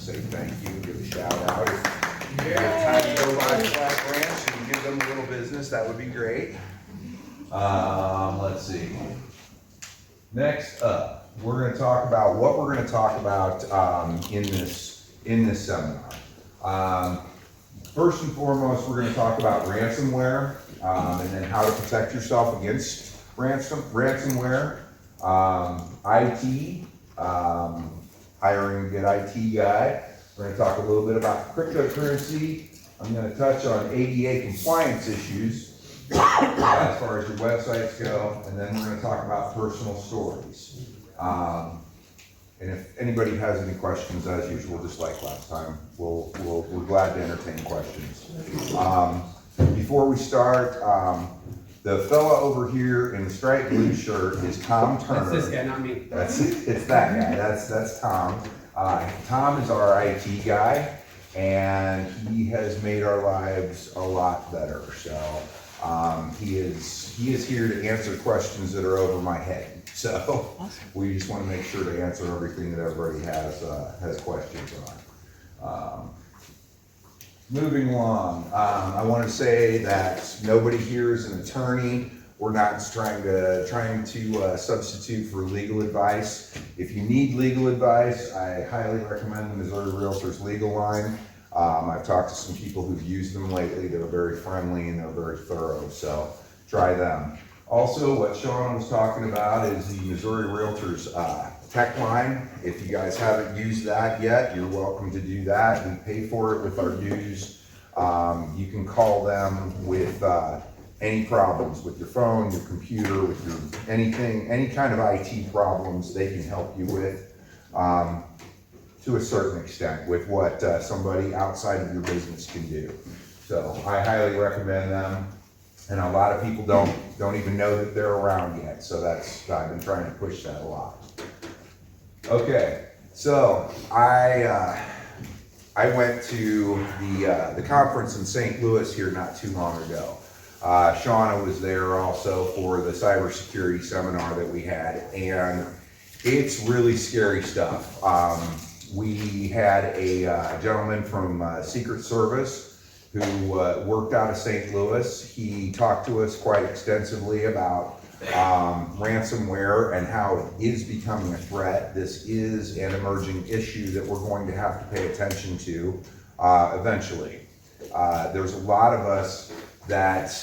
say thank you, give a shout out. If you have time to go by Black Ranch and give them a little business, that would be great. Let's see. Next up, we're going to talk about what we're going to talk about in this seminar. First and foremost, we're going to talk about ransomware and then how to protect yourself against ransomware. IT, hiring a good IT guy. We're going to talk a little bit about cryptocurrency. I'm going to touch on ADA compliance issues as far as your websites go, and then we're going to talk about personal stories. And if anybody has any questions, as usual, just like last time, we're glad to entertain questions. Before we start, the fella over here in the striped blue shirt is Tom Turner. That's this guy, not me. It's that guy. That's Tom. Tom is our IT guy, and he has made our lives a lot better. So he is here to answer questions that are over my head. So we just want to make sure to answer everything that everybody has questions on. Moving along, I want to say that nobody here is an attorney. We're not trying to substitute for legal advice. If you need legal advice, I highly recommend the Missouri Realtors Legal Line. I've talked to some people who've used them lately. They're very friendly and they're very thorough, so try them. Also, what Sean was talking about is the Missouri Realtors tech line. If you guys haven't used that yet, you're welcome to do that. We pay for it with our dues. You can call them with any problems with your phone, your computer, with your anything, any kind of IT problems they can help you with to a certain extent with what somebody outside of your business can do. So I highly recommend them. And a lot of people don't even know that they're around yet. So I've been trying to push that a lot. Okay, so I went to the conference in St. Louis here not too long ago. Shauna was there also for the Cyber Security seminar that we had, and it's really scary stuff. We had a gentleman from Secret Service who worked out of St. Louis. He talked to us quite extensively about ransomware and how it is becoming a threat. This is an emerging issue that we're going to have to pay attention to eventually. There's a lot of us that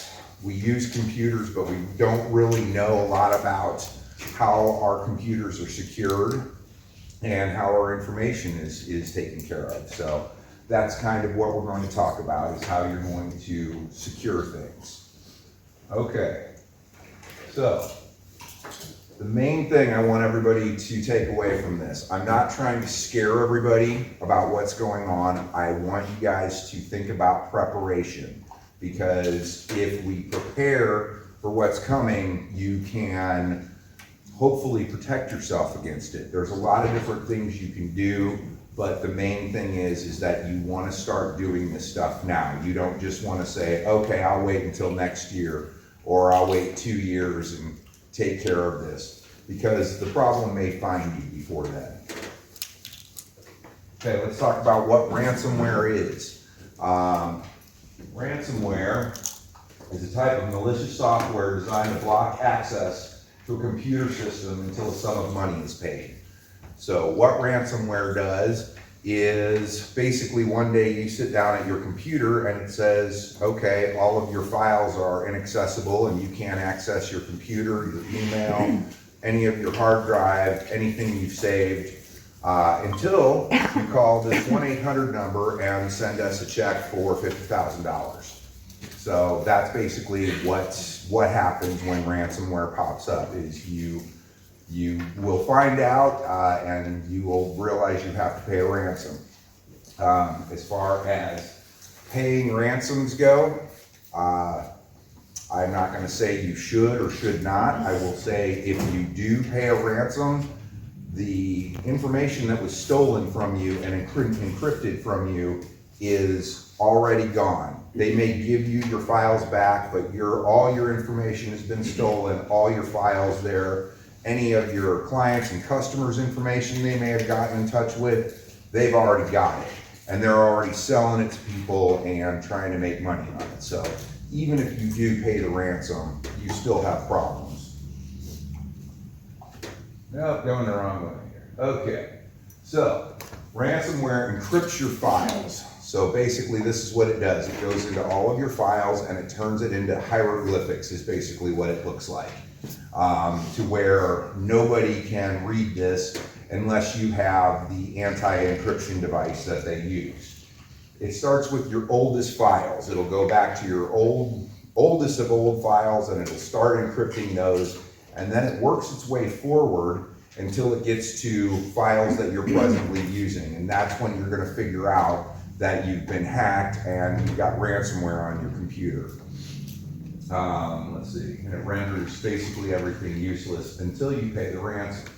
we use computers, but we don't really know a lot about how our computers are secured and how our information is taken care of. So that's kind of what we're going to talk about, is how you're going to secure things. Okay, so the main thing I want everybody to take away from this, I'm not trying to scare everybody about what's going on. I want you guys to think about preparation, because if we prepare for what's coming, you can hopefully protect yourself against it. There's a lot of different things you can do. But the main thing is that you want to start doing this stuff now. You don't just want to say, okay, I'll wait until next year, or I'll wait 2 years and take care of this, because the problem may find you before then. Okay, let's talk about what ransomware is. Ransomware is a type of malicious software designed to block access to a computer system until a sum of money is paid. So what ransomware does is basically one day you sit down at your computer and it says, okay, all of your files are inaccessible and you can't access your computer, your email, any of your hard drive, anything you've saved, until you call this 1-800 number and send us a check for $50,000. So that's basically what happens when ransomware pops up, is you will find out and you will realize you have to pay a ransom. As far as paying ransoms go, I'm not going to say you should or should not. I will say if you do pay a ransom, the information that was stolen from you and encrypted from you is already gone. They may give you your files back, but all your information has been stolen, all your files there. Any of your clients and customers' information they may have gotten in touch with, they've already got it. And they're already selling it to people and trying to make money on it. So even if you do pay the ransom, you still have problems. Nope, going the wrong way here. Okay, so ransomware encrypts your files. So basically this is what it does. It goes into all of your files and it turns it into hieroglyphics is basically what it looks like. To where nobody can read this unless you have the anti-encryption device that they use. It starts with your oldest files. It'll go back to your oldest of old files and it'll start encrypting those, and then it works its way forward until it gets to files that you're presently using, and that's when you're gonna figure out that you've been hacked and you've got ransomware on your computer. Let's see, and it renders basically everything useless until you pay the ransom.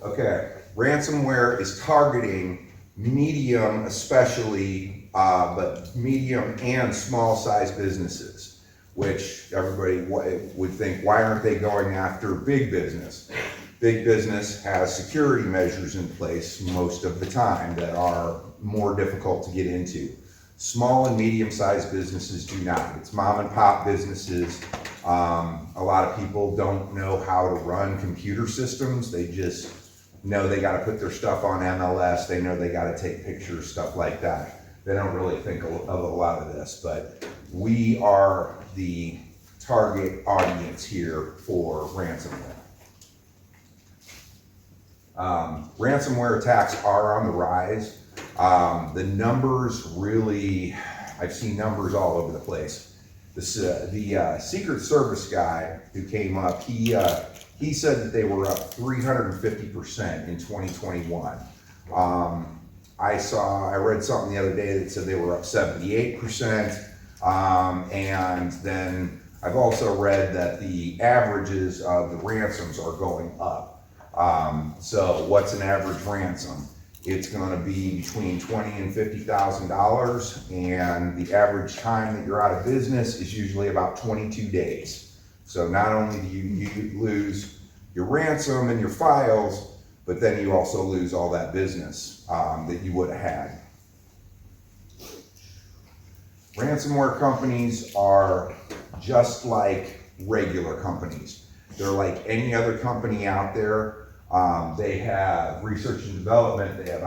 Okay, ransomware is targeting medium especially, but medium and small size businesses, which everybody would think, why aren't they going after big business? Big business has security measures in place most of the time that are more difficult to get into. Small and medium-sized businesses do not. It's mom and pop businesses. A lot of people don't know how to run computer systems. They just know they got to put their stuff on MLS. They know they got to take pictures, stuff like that. They don't really think of a lot of this, but we are the target audience here for ransomware. Ransomware attacks are on the rise. The numbers really, I've seen numbers all over the place. The Secret Service guy who came up, he said that they were up 350% in 2021. I read something the other day that said they were up 78%. And then I've also read that the averages of the ransoms are going up. So what's an average ransom? It's gonna be between $20,000 and $50,000, and the average time that you're out of business is usually about 22 days. So not only do you lose your ransom and your files, but then you also lose all that business that you would have had. Ransomware companies are just like regular companies. They're like any other company out there. They have research and development, they have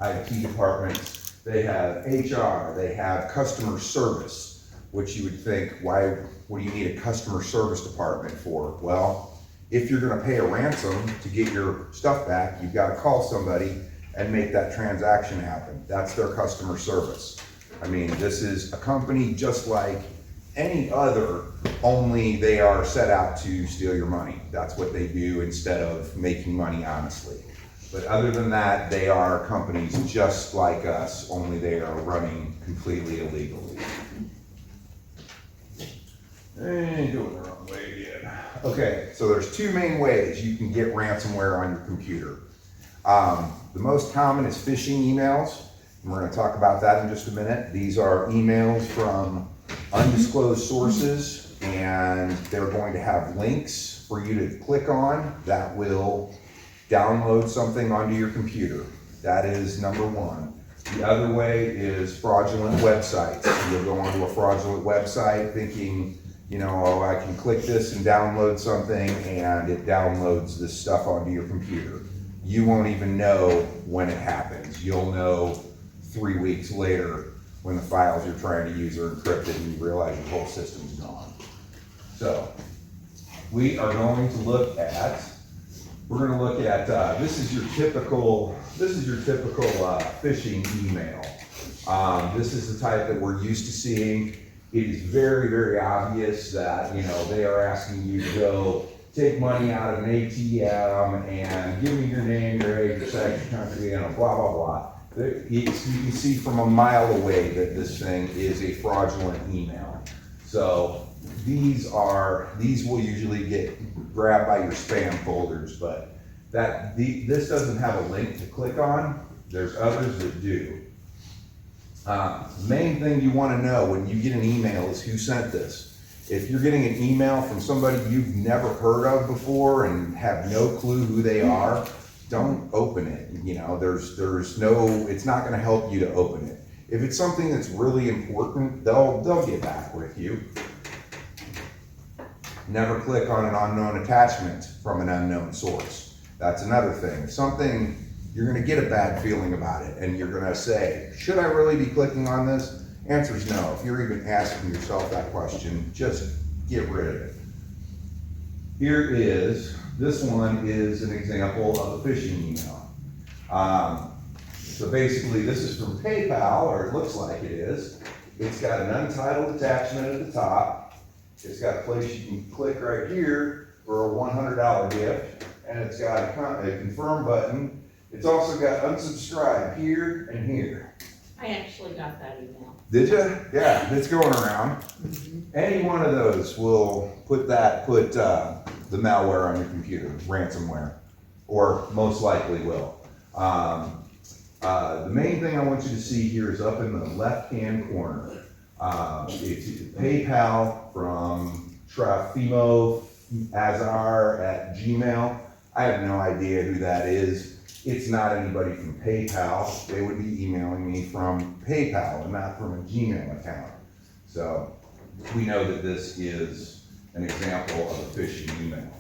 IT departments, they have HR, they have customer service, which you would think, what do you need a customer service department for? Well, if you're gonna pay a ransom to get your stuff back, you've gotta call somebody and make that transaction happen. That's their customer service. I mean, this is a company just like any other, only they are set out to steal your money. That's what they do instead of making money honestly. But other than that, they are companies just like us, only they are running completely illegally. And doing the wrong way again. Okay, so there's two main ways you can get ransomware on your computer. The most common is phishing emails. And we're going to talk about that in just a minute. These are emails from undisclosed sources, and they're going to have links for you to click on that will download something onto your computer. That is number one. The other way is fraudulent websites. You'll go onto a fraudulent website thinking, you know, oh, I can click this and download something, and it downloads this stuff onto your computer. You won't even know when it happens. You'll know 3 weeks later when the files you're trying to use are encrypted and you realize your whole system's gone. So we are going to look at, this is your typical phishing email. This is the type that we're used to seeing. It is very, very obvious that, you know, they are asking you to go take money out of an ATM and give me your name, your age, your sex, your country, you know, blah, blah, blah. You can see from a mile away that this thing is a fraudulent email. So these will usually get grabbed by your spam folders, but this doesn't have a link to click on. There's others that do. Main thing you want to know when you get an email is who sent this. If you're getting an email from somebody you've never heard of before and have no clue who they are, don't open it. You know, there's no, it's not gonna help you to open it. If it's something that's really important, they'll get back with you. Never click on an unknown attachment from an unknown source. That's another thing. If something, you're gonna get a bad feeling about it and you're gonna say, should I really be clicking on this? Answer is no. If you're even asking yourself that question, just get rid of it. Here is, this one is an example of a phishing email. So basically this is from PayPal, or it looks like it is. It's got an untitled attachment at the top. It's got a place you can click right here for a $100 gift, and it's got a confirm button. It's also got unsubscribe here and here. I actually got that email. Did you? Yeah, it's going around. Any one of those will put the malware on your computer, ransomware, or most likely will. The main thing I want you to see here is up in the left-hand corner. It's PayPal from Trafimo Azar at Gmail. I have no idea who that is. It's not anybody from PayPal. They would be emailing me from PayPal and not from a Gmail account. So we know that this is an example of a phishing email.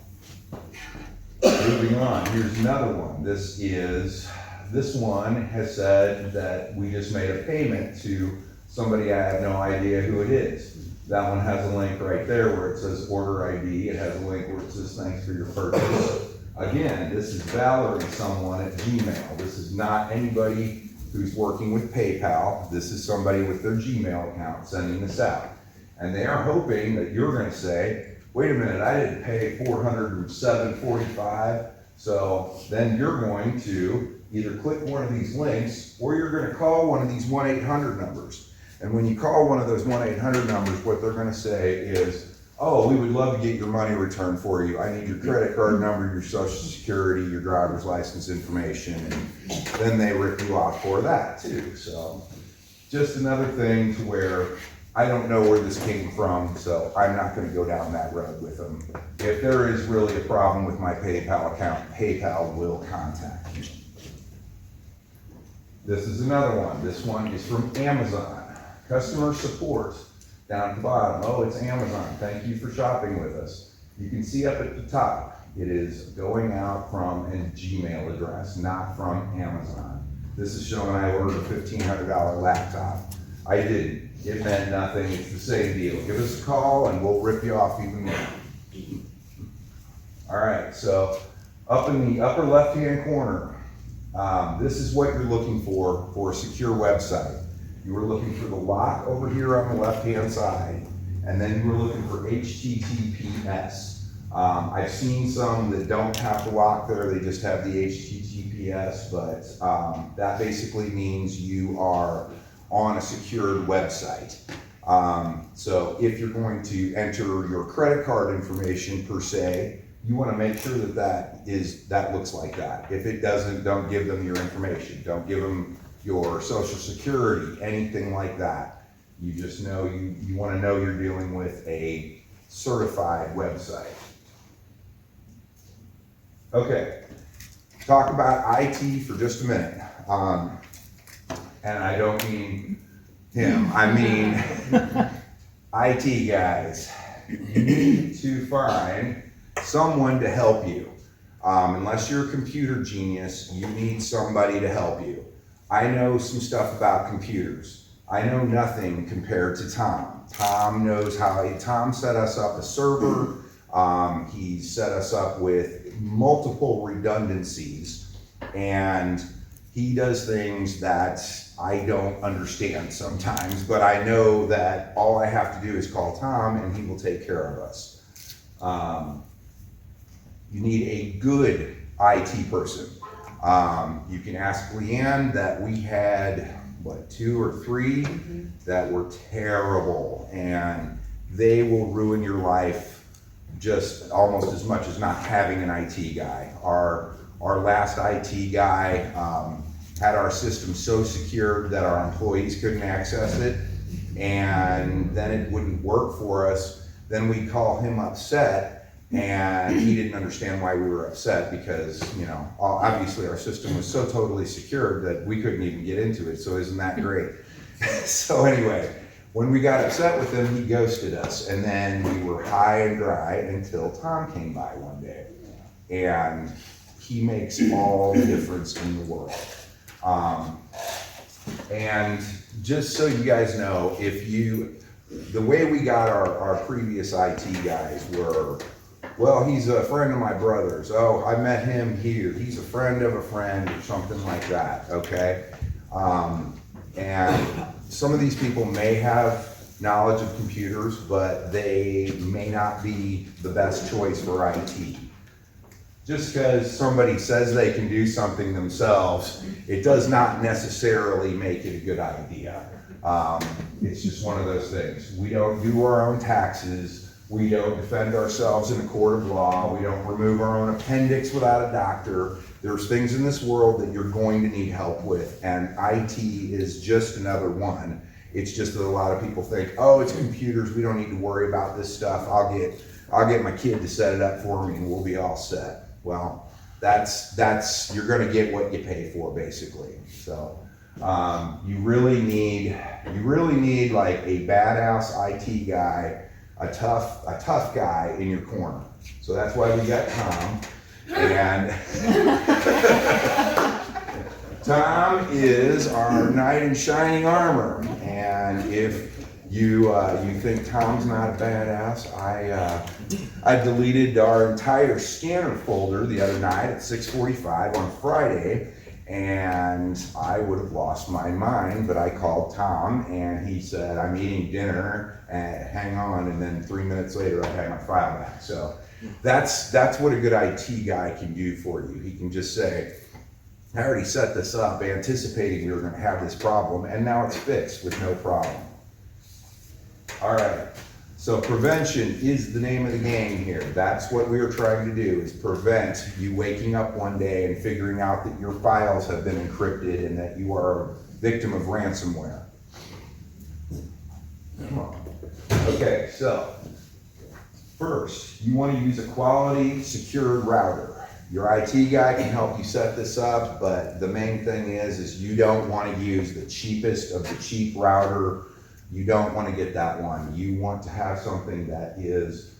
Moving on, here's another one. This one has said that we just made a payment to somebody I have no idea who it is. That one has a link right there where it says order ID. It has a link where it says thanks for your purchase. Again, this is Valerie someone at Gmail. This is not anybody who's working with PayPal. This is somebody with their Gmail account sending this out. And they are hoping that you're gonna say, wait a minute, I didn't pay $407.45. So then you're going to either click one of these links or you're gonna call one of these 1-800 numbers. And when you call one of those 1-800 numbers, what they're gonna say is, oh, we would love to get your money returned for you. I need your credit card number, your social security, your driver's license information, and then they rip you off for that too. So just another thing to where I don't know where this came from, so I'm not gonna go down that road with them. If there is really a problem with my PayPal account, PayPal will contact you. This is another one. This one is from Amazon. Customer support. Down at the bottom, oh, it's Amazon. Thank you for shopping with us. You can see up at the top, it is going out from a Gmail address, not from Amazon. This is showing I ordered a $1,500 laptop. I didn't. It meant nothing. It's the same deal. Give us a call and we'll rip you off even more. All right, so up in the upper left-hand corner, this is what you're looking for a secure website. You were looking for the lock over here on the left-hand side, and then you were looking for HTTPS. I've seen some that don't have the lock there, they just have the HTTPS, but that basically means you are on a secured website. So if you're going to enter your credit card information per se, you want to make sure that looks like that. If it doesn't, don't give them your information. Don't give them your social security, anything like that. You just know, you want to know you're dealing with a certified website. Okay, talk about IT for just a minute. And I don't mean him, I mean IT guys. You need to find someone to help you. Unless you're a computer genius, you need somebody to help you. I know some stuff about computers. I know nothing compared to Tom. Tom knows Tom set us up a server. He set us up with multiple redundancies, and he does things that I don't understand sometimes, but I know that all I have to do is call Tom and he will take care of us. You need a good IT person. You can ask Leanne that we had, 2 or 3 that were terrible, and they will ruin your life just almost as much as not having an IT guy. Our last IT guy had our system so secured that our employees couldn't access it, and then it wouldn't work for us. Then we'd call him upset, And he didn't understand why we were upset because, you know, obviously our system was so totally secured that we couldn't even get into it. So isn't that great? So anyway, when we got upset with him, he ghosted us. And then we were high and dry until Tom came by one day. And he makes all the difference in the world. And just so you guys know, the way we got our previous IT guys were, well, he's a friend of my brother's. Oh, I met him here. He's a friend of a friend or something like that, okay? And some of these people may have knowledge of computers, but they may not be the best choice for IT. Just because somebody says they can do something themselves, it does not necessarily make it a good idea. It's just one of those things. We don't do our own taxes. We don't defend ourselves in a court of law. We don't remove our own appendix without a doctor. There's things in this world that you're going to need help with, and IT is just another one. It's just that a lot of people think, oh, it's computers, we don't need to worry about this stuff. I'll get my kid to set it up for me and we'll be all set. Well, you're gonna get what you pay for, basically. So you really need like a badass IT guy, a tough guy in your corner. So that's why we got Tom. And Tom is our knight in shining armor. And if you think Tom's not a badass, I deleted our entire scanner folder the other night at 6:45 on Friday, and I would have lost my mind, but I called Tom and he said, I'm eating dinner, and hang on, and then 3 minutes later I had my file back. So that's what a good IT guy can do for you. He can just say, I already set this up anticipating we were gonna have this problem, and now it's fixed with no problem. All right, so prevention is the name of the game here. That's what we are trying to do, is prevent you waking up one day and figuring out that your files have been encrypted and that you are a victim of ransomware. Come on. Okay, so first, you want to use a quality, secured router. Your IT guy can help you set this up, but the main thing is you don't want to use the cheapest of the cheap router. You don't want to get that one. You want to have something that is,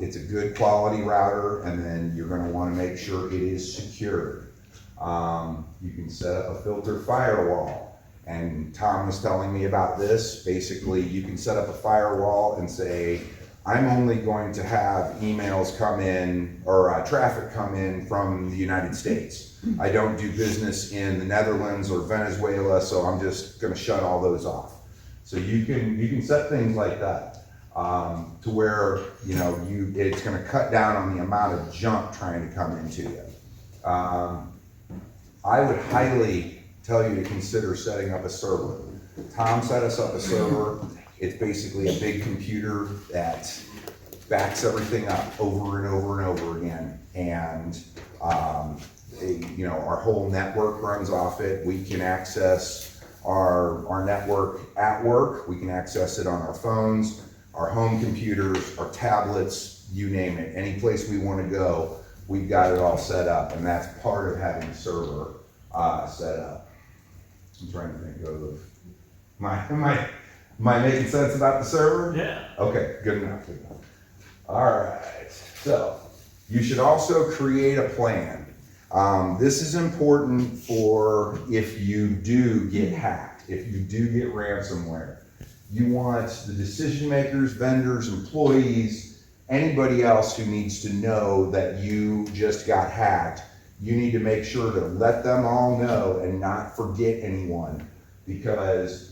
it's a good quality router, and then you're going to want to make sure it is secured. You can set up a filter firewall, and Tom was telling me about this. Basically, you can set up a firewall and say, I'm only going to have emails come in, or traffic come in from the United States. I don't do business in the Netherlands or Venezuela, so I'm just going to shut all those off. So you can set things like that to where it's going to cut down on the amount of junk trying to come into you. I would highly tell you to consider setting up a server. Tom set us up a server. It's basically a big computer that backs everything up over and over and over again, and our whole network runs off it. We can access our network at work. We can access it on our phones, our home computers, our tablets, you name it. Any place we want to go, we've got it all set up, and that's part of having a server set up. I'm trying to think of Am I making sense about the server? Yeah. Okay, good enough. All right, so you should also create a plan. This is important for if you do get hacked, if you do get ransomware. You want the decision makers, vendors, employees, anybody else who needs to know that you just got hacked. You need to make sure to let them all know and not forget anyone, because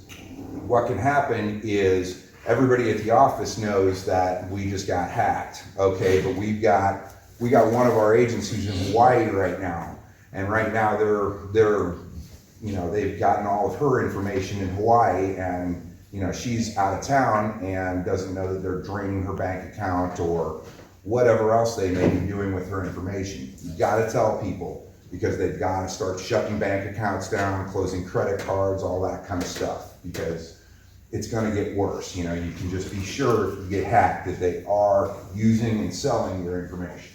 what can happen is everybody at the office knows that we just got hacked, okay? But we got one of our agents who's in Hawaii right now, and right now they've gotten all of her information in Hawaii, and she's out of town and doesn't know that they're draining her bank account or whatever else they may be doing with her information. You got to tell people, because they've got to start shutting bank accounts down, closing credit cards, all that kind of stuff, because it's gonna get worse. You know, you can just be sure if you get hacked that they are using and selling your information.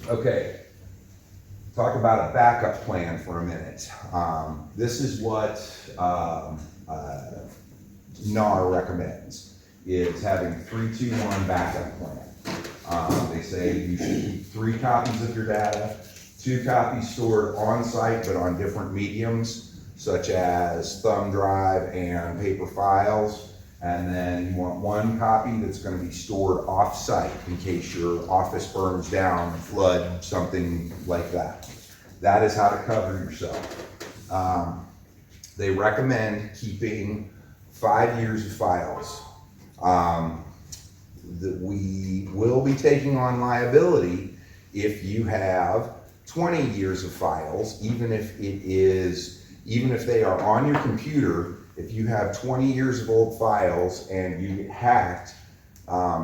Okay, talk about a backup plan for a minute. This is what NAR recommends, is having 3-2-1 backup plan. They say you should keep 3 copies of your data, 2 copies stored on site but on different mediums, such as thumb drive and paper files. And then you want 1 copy that's going to be stored off-site in case your office burns down, flood, something like that. That is how to cover yourself. They recommend keeping 5 years of files. That we will be taking on liability if you have 20 years of files, even if they are on your computer. If you have 20 years of old files and you get hacked,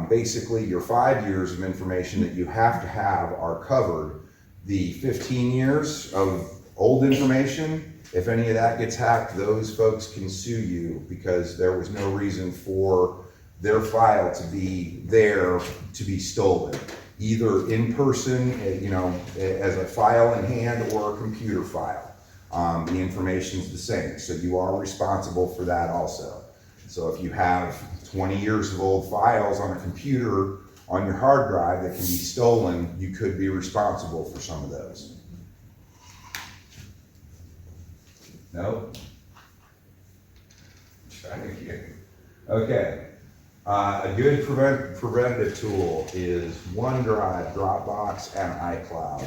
basically your 5 years of information that you have to have are covered. The 15 years of old information, if any of that gets hacked, those folks can sue you because there was no reason for their file to be there to be stolen, either in person, you know, as a file in hand or a computer file. The information's the same, so you are responsible for that also. So if you have 20 years of old files on a computer on your hard drive that can be stolen, you could be responsible for some of those. No? Try again. Okay. A good preventative tool is OneDrive, Dropbox, and iCloud.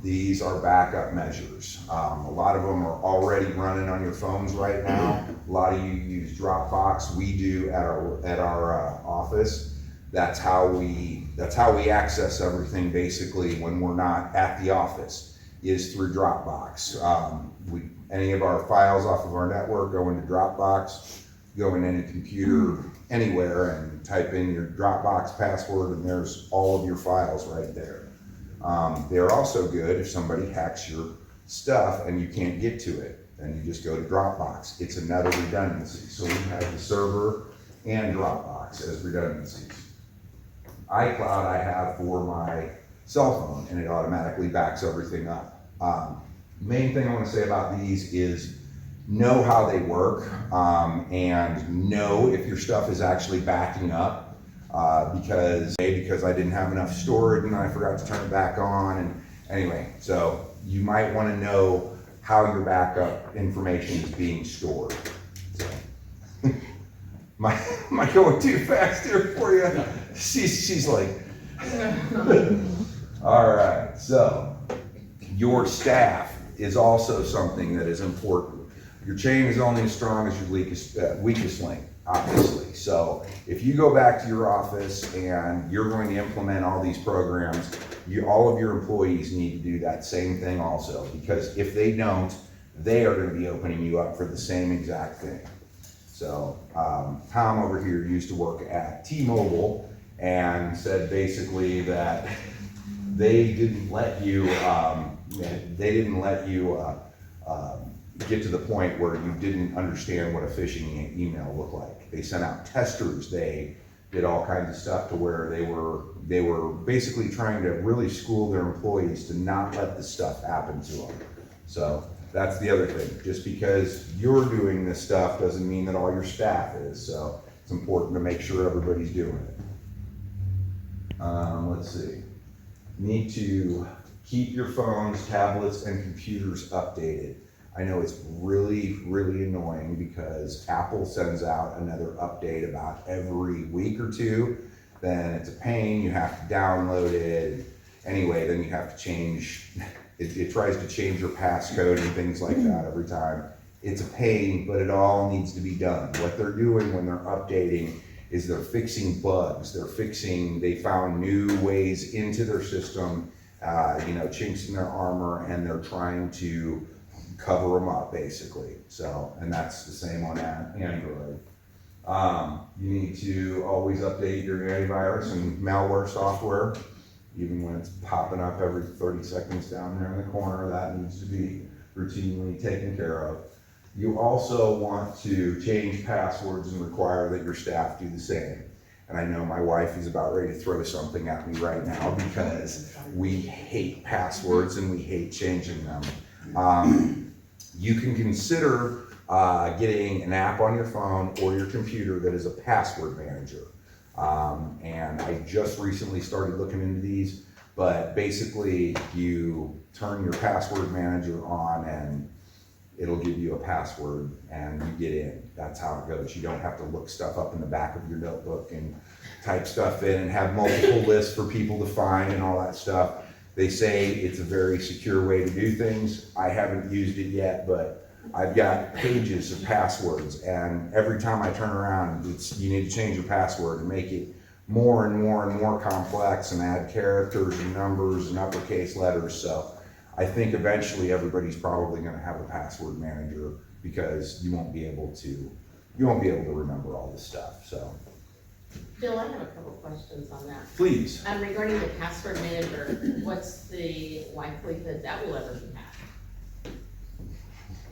These are backup measures. A lot of them are already running on your phones right now. A lot of you use Dropbox. We do at our office. That's how we access everything basically when we're not at the office, is through Dropbox. Any of our files off of our network go into Dropbox, go in any computer anywhere and type in your Dropbox password and there's all of your files right there. They're also good if somebody hacks your stuff and you can't get to it, then you just go to Dropbox. It's another redundancy. So we have the server and Dropbox as redundancies. iCloud I have for my cell phone and it automatically backs everything up. Main thing I want to say about these is know how they work and know if your stuff is actually backing up because I didn't have enough storage and I forgot to turn it back on. And anyway, so you might want to know how your backup information is being stored. So, am I going too fast here for you? She's like, all right. So your staff is also something that is important. Your chain is only as strong as your weakest link, obviously. So if you go back to your office and you're going to implement all these programs, all of your employees need to do that same thing also, because if they don't, they are going to be opening you up for the same exact thing. So Tom over here used to work at T-Mobile and said basically that they didn't let you get to the point where you didn't understand what a phishing email looked like. They sent out testers. They did all kinds of stuff to where they were basically trying to really school their employees to not let this stuff happen to them. So that's the other thing. Just because you're doing this stuff doesn't mean that all your staff is. So it's important to make sure everybody's doing it. Let's see. Need to keep your phones, tablets, and computers updated. I know it's really, really annoying because Apple sends out another update about every week or two. Then it's a pain, you have to download it. Anyway, then you have to change, it tries to change your passcode and things like that every time. It's a pain, but it all needs to be done. What they're doing when they're updating is they're fixing bugs. They found new ways into their system, chinks in their armor, and they're trying to cover them up basically. So, and that's the same on Android. You need to always update your antivirus and malware software, even when it's popping up every 30 seconds down there in the corner. That needs to be routinely taken care of. You also want to change passwords and require that your staff do the same. And I know my wife is about ready to throw something at me right now because we hate passwords and we hate changing them. You can consider getting an app on your phone or your computer that is a password manager. And I just recently started looking into these, but basically you turn your password manager on and it'll give you a password and you get in. That's how it goes. You don't have to look stuff up in the back of your notebook and type stuff in and have multiple lists for people to find and all that stuff. They say it's a very secure way to do things. I haven't used it yet, but I've got pages of passwords, and every time I turn around, you need to change your password and make it more and more and more complex and add characters and numbers and uppercase letters. So I think eventually everybody's probably going to have a password manager because you won't be able to remember all this stuff. So Bill, I have a couple questions on that. please. Regarding the password manager, what's the likelihood that will ever be hacked?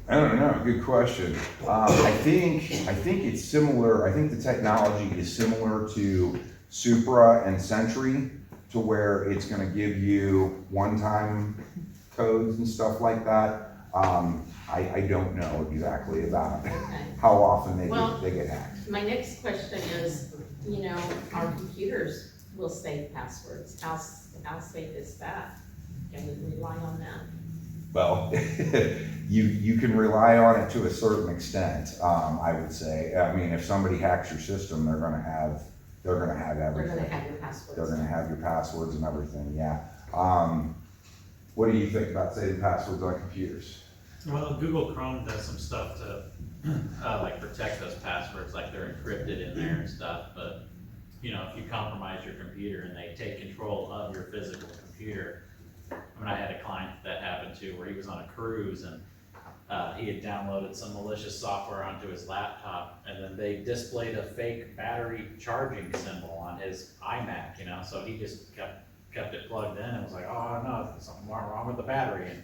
I don't know, good question. I think it's similar, I think the technology is similar to Supra and Sentry, to where it's gonna give you one-time codes and stuff like that. I don't know exactly about how often they get hacked. My next question is, our computers will save passwords. How safe is that? Can we rely on that? Well, you can rely on it to a certain extent, I would say. I mean, if somebody hacks your system, they're gonna have everything. They're gonna have your passwords. They're gonna have your passwords and everything, yeah. What do you think about saving passwords on computers? Well, Google Chrome does some stuff to like protect those passwords, like they're encrypted in there and stuff. But if you compromise your computer and they take control of your physical computer, I had a client that happened to where he was on a cruise and he had downloaded some malicious software onto his laptop, and then they displayed a fake battery charging symbol on his iMac. So he just kept it plugged in and was like, oh no, there's something wrong with the battery. And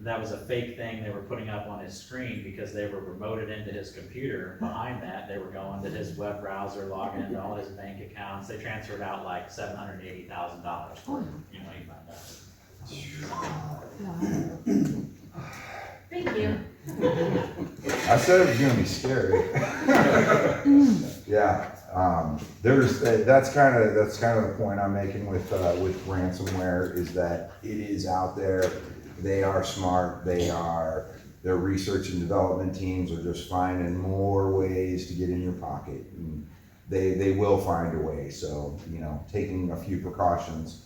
that was a fake thing they were putting up on his screen because they were remoted into his computer. Behind that, they were going to his web browser, logging into all his bank accounts. They transferred out like $780,000 for him. You found out. Thank you. I said it was gonna be scary. Yeah, that's kind of the point I'm making with ransomware, is that it is out there. They are smart. Their research and development teams are just finding more ways to get in your pocket, and they will find a way. So taking a few precautions.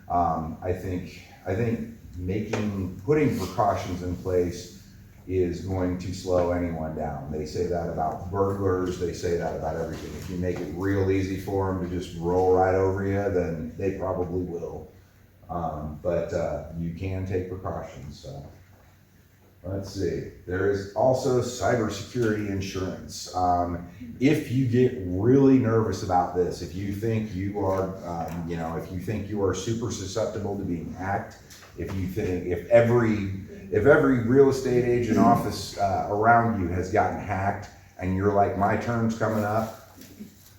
I think putting precautions in place is going to slow anyone down. They say that about burglars, they say that about everything. If you make it real easy for them to just roll right over you, then they probably will. But you can take precautions. So let's see. There is also cyber security insurance. If you get really nervous about this, if you think you are, super susceptible to being hacked, if every real estate agent office around you has gotten hacked and you're like, my turn's coming up,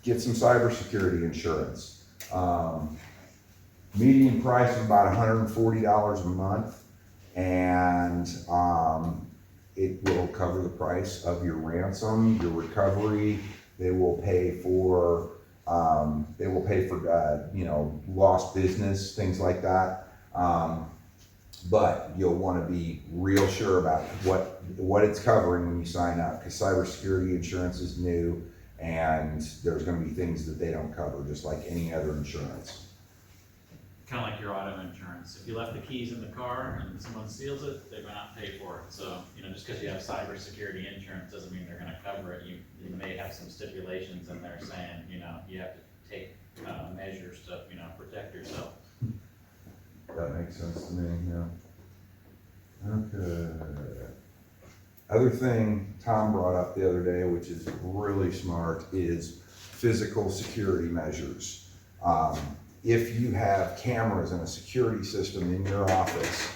get some cybersecurity insurance. Median price is about $140 a month, and it will cover the price of your ransom, your recovery. They will pay for lost business, things like that. But you'll want to be real sure about what it's covering when you sign up, because cybersecurity insurance is new and there's going to be things that they don't cover, just like any other insurance. Kind of like your auto insurance. If you left the keys in the car and someone steals it, they might not pay for it. So, just because you have cybersecurity insurance doesn't mean they're going to cover it. You may have some stipulations in there saying, you have to take measures to, protect yourself. That makes sense to me, yeah. Okay. Other thing Tom brought up the other day, which is really smart, is physical security measures. If you have cameras and a security system in your office,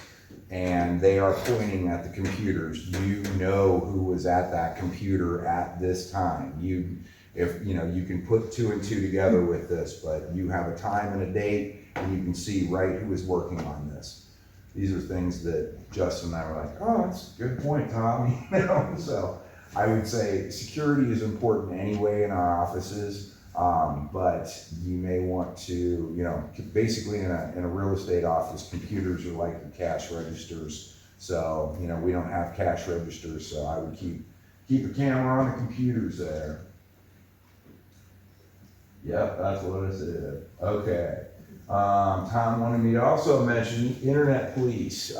and they are pointing at the computers, you know who was at that computer at this time. You can put 2 and 2 together with this, but you have a time and a date, and you can see right who is working on this. These are things that Justin and I were like, oh, that's a good point, Tom. So I would say security is important anyway in our offices, but you may want to, basically in a real estate office, computers are like the cash registers. So, we don't have cash registers, so I would keep a camera on the computers there. Yep, that's what it said. Okay. Tom wanted me to also mention internet police.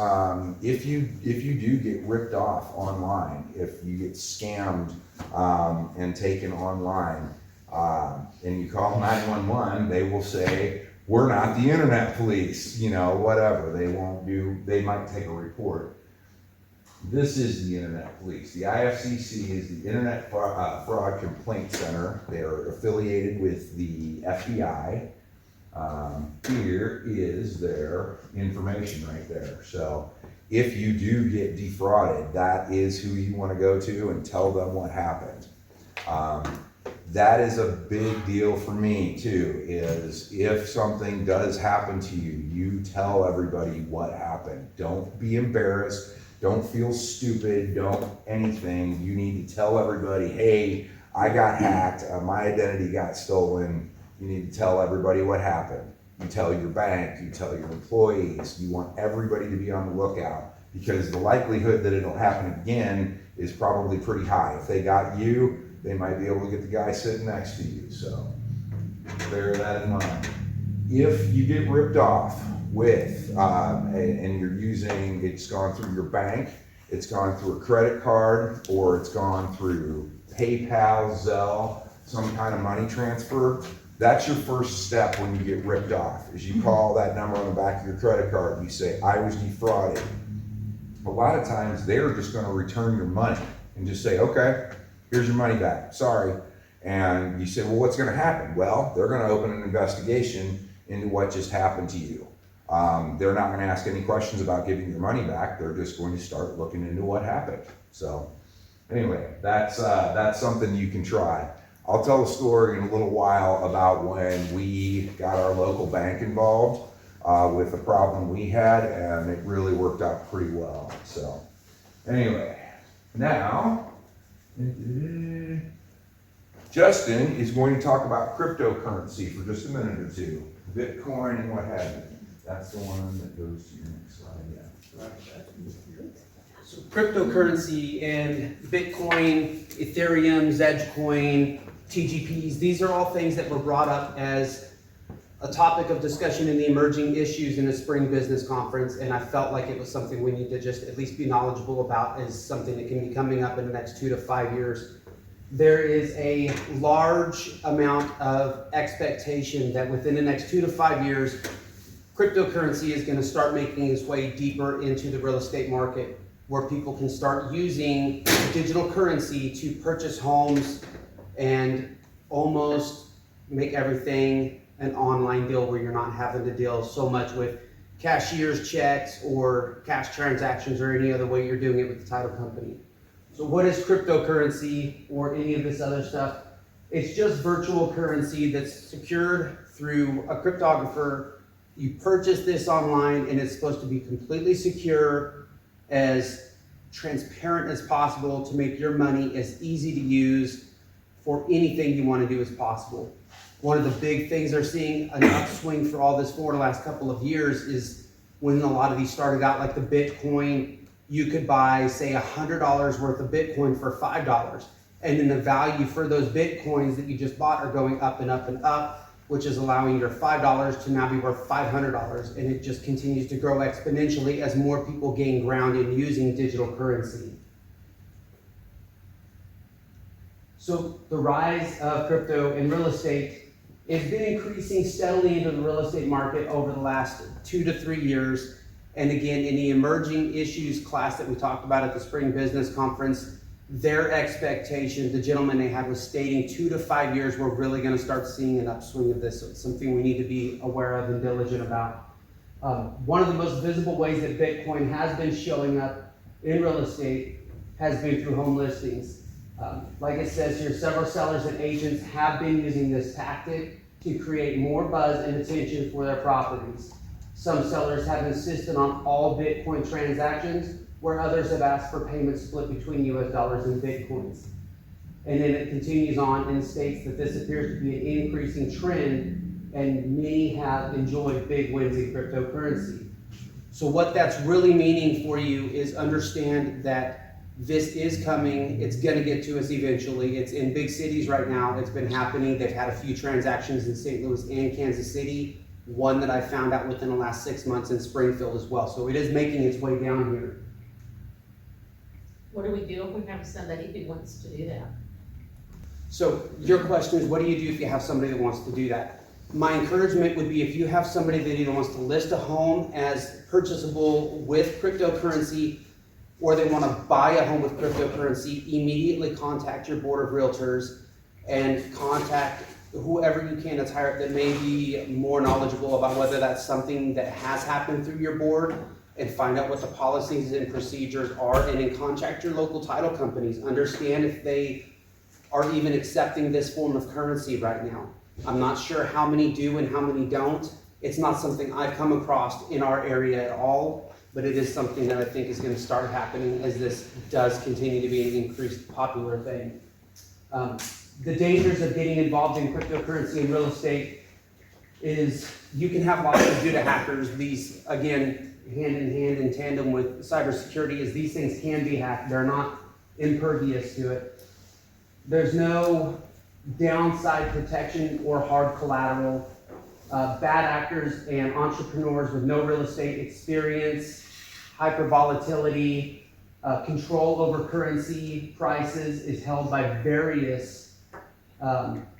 If you do get ripped off online, if you get scammed and taken online, and you call 911, they will say, we're not the internet police, whatever. They might take a report. This is the internet police. The IFCC is the Internet Fraud Complaint Center. They are affiliated with the FBI. Here is their information right there. So if you do get defrauded, that is who you want to go to and tell them what happened. That is a big deal for me too, is if something does happen to you, you tell everybody what happened. Don't be embarrassed. Don't feel stupid. Don't anything. You need to tell everybody, hey, I got hacked. My identity got stolen. You need to tell everybody what happened. You tell your bank, you tell your employees. You want everybody to be on the lookout, because the likelihood that it'll happen again is probably pretty high. If they got you, they might be able to get the guy sitting next to you. So bear that in mind. If you get ripped off with, and you're using, it's gone through your bank, it's gone through a credit card, or it's gone through PayPal, Zelle, some kind of money transfer, that's your first step when you get ripped off, is you call that number on the back of your credit card and you say, I was defrauded. A lot of times they're just gonna return your money and just say, okay, here's your money back, sorry. And you say, well, what's gonna happen? Well, they're gonna open an investigation into what just happened to you. They're not gonna ask any questions about giving your money back. They're just going to start looking into what happened. So anyway, that's something you can try. I'll tell a story in a little while about when we got our local bank involved with a problem we had, and it really worked out pretty well. So anyway, now Justin is going to talk about cryptocurrency for just a minute or two, Bitcoin and what have you. That's the one that goes to your next slide, yeah. So cryptocurrency and Bitcoin, Ethereum, Zedgecoin, TGPs, these are all things that were brought up as a topic of discussion in the emerging issues in the spring business conference, and I felt like it was something we need to just at least be knowledgeable about as something that can be coming up in the next 2 to 5 years. There is a large amount of expectation that within the next 2 to 5 years, cryptocurrency is going to start making its way deeper into the real estate market, where people can start using digital currency to purchase homes and almost make everything an online deal, where you're not having to deal so much with cashier's checks or cash transactions or any other way you're doing it with the title company. So what is cryptocurrency or any of this other stuff? It's just virtual currency that's secured through a cryptographer. You purchase this online and it's supposed to be completely secure, as transparent as possible, to make your money as easy to use for anything you want to do as possible. One of the big things they're seeing an upswing for all this for the last couple of years is when a lot of these started out, like the Bitcoin, you could buy, say, $100 worth of Bitcoin for $5. And then the value for those Bitcoins that you just bought are going up and up and up, which is allowing your $5 to now be worth $500. And it just continues to grow exponentially as more people gain ground in using digital currency. So the rise of crypto in real estate has been increasing steadily into the real estate market over the last 2 to 3 years. And again, in the emerging issues class that we talked about at the spring business conference, their expectation, the gentleman they had was stating 2 to 5 years, we're really going to start seeing an upswing of this. So it's something we need to be aware of and diligent about. One of the most visible ways that Bitcoin has been showing up in real estate has been through home listings. Like it says here, several sellers and agents have been using this tactic to create more buzz and attention for their properties. Some sellers have insisted on all Bitcoin transactions, where others have asked for payments split between US dollars and Bitcoins. And then it continues on and states that this appears to be an increasing trend, and many have enjoyed big wins in cryptocurrency. So what that's really meaning for you is understand that this is coming, it's gonna get to us eventually. It's in big cities right now, it's been happening. They've had a few transactions in St. Louis and Kansas City, one that I found out within the last 6 months in Springfield as well. So it is making its way down here. What do we do if we have somebody who wants to do that? So your question is, what do you do if you have somebody that wants to do that? My encouragement would be, if you have somebody that either wants to list a home as purchasable with cryptocurrency, or they want to buy a home with cryptocurrency, immediately contact your board of realtors and contact whoever you can that's higher, that may be more knowledgeable about whether that's something that has happened through your board, and find out what the policies and procedures are, and then contact your local title companies. Understand if they are even accepting this form of currency right now. I'm not sure how many do and how many don't. It's not something I've come across in our area at all, but it is something that I think is gonna start happening as this does continue to be an increased popular thing. The dangers of getting involved in cryptocurrency and real estate is you can have losses due to hackers. These, again, hand in hand in tandem with cybersecurity, is these things can be hacked. They're not impervious to it. There's no downside protection or hard collateral. Bad actors and entrepreneurs with no real estate experience, hyper volatility, control over currency prices is held by various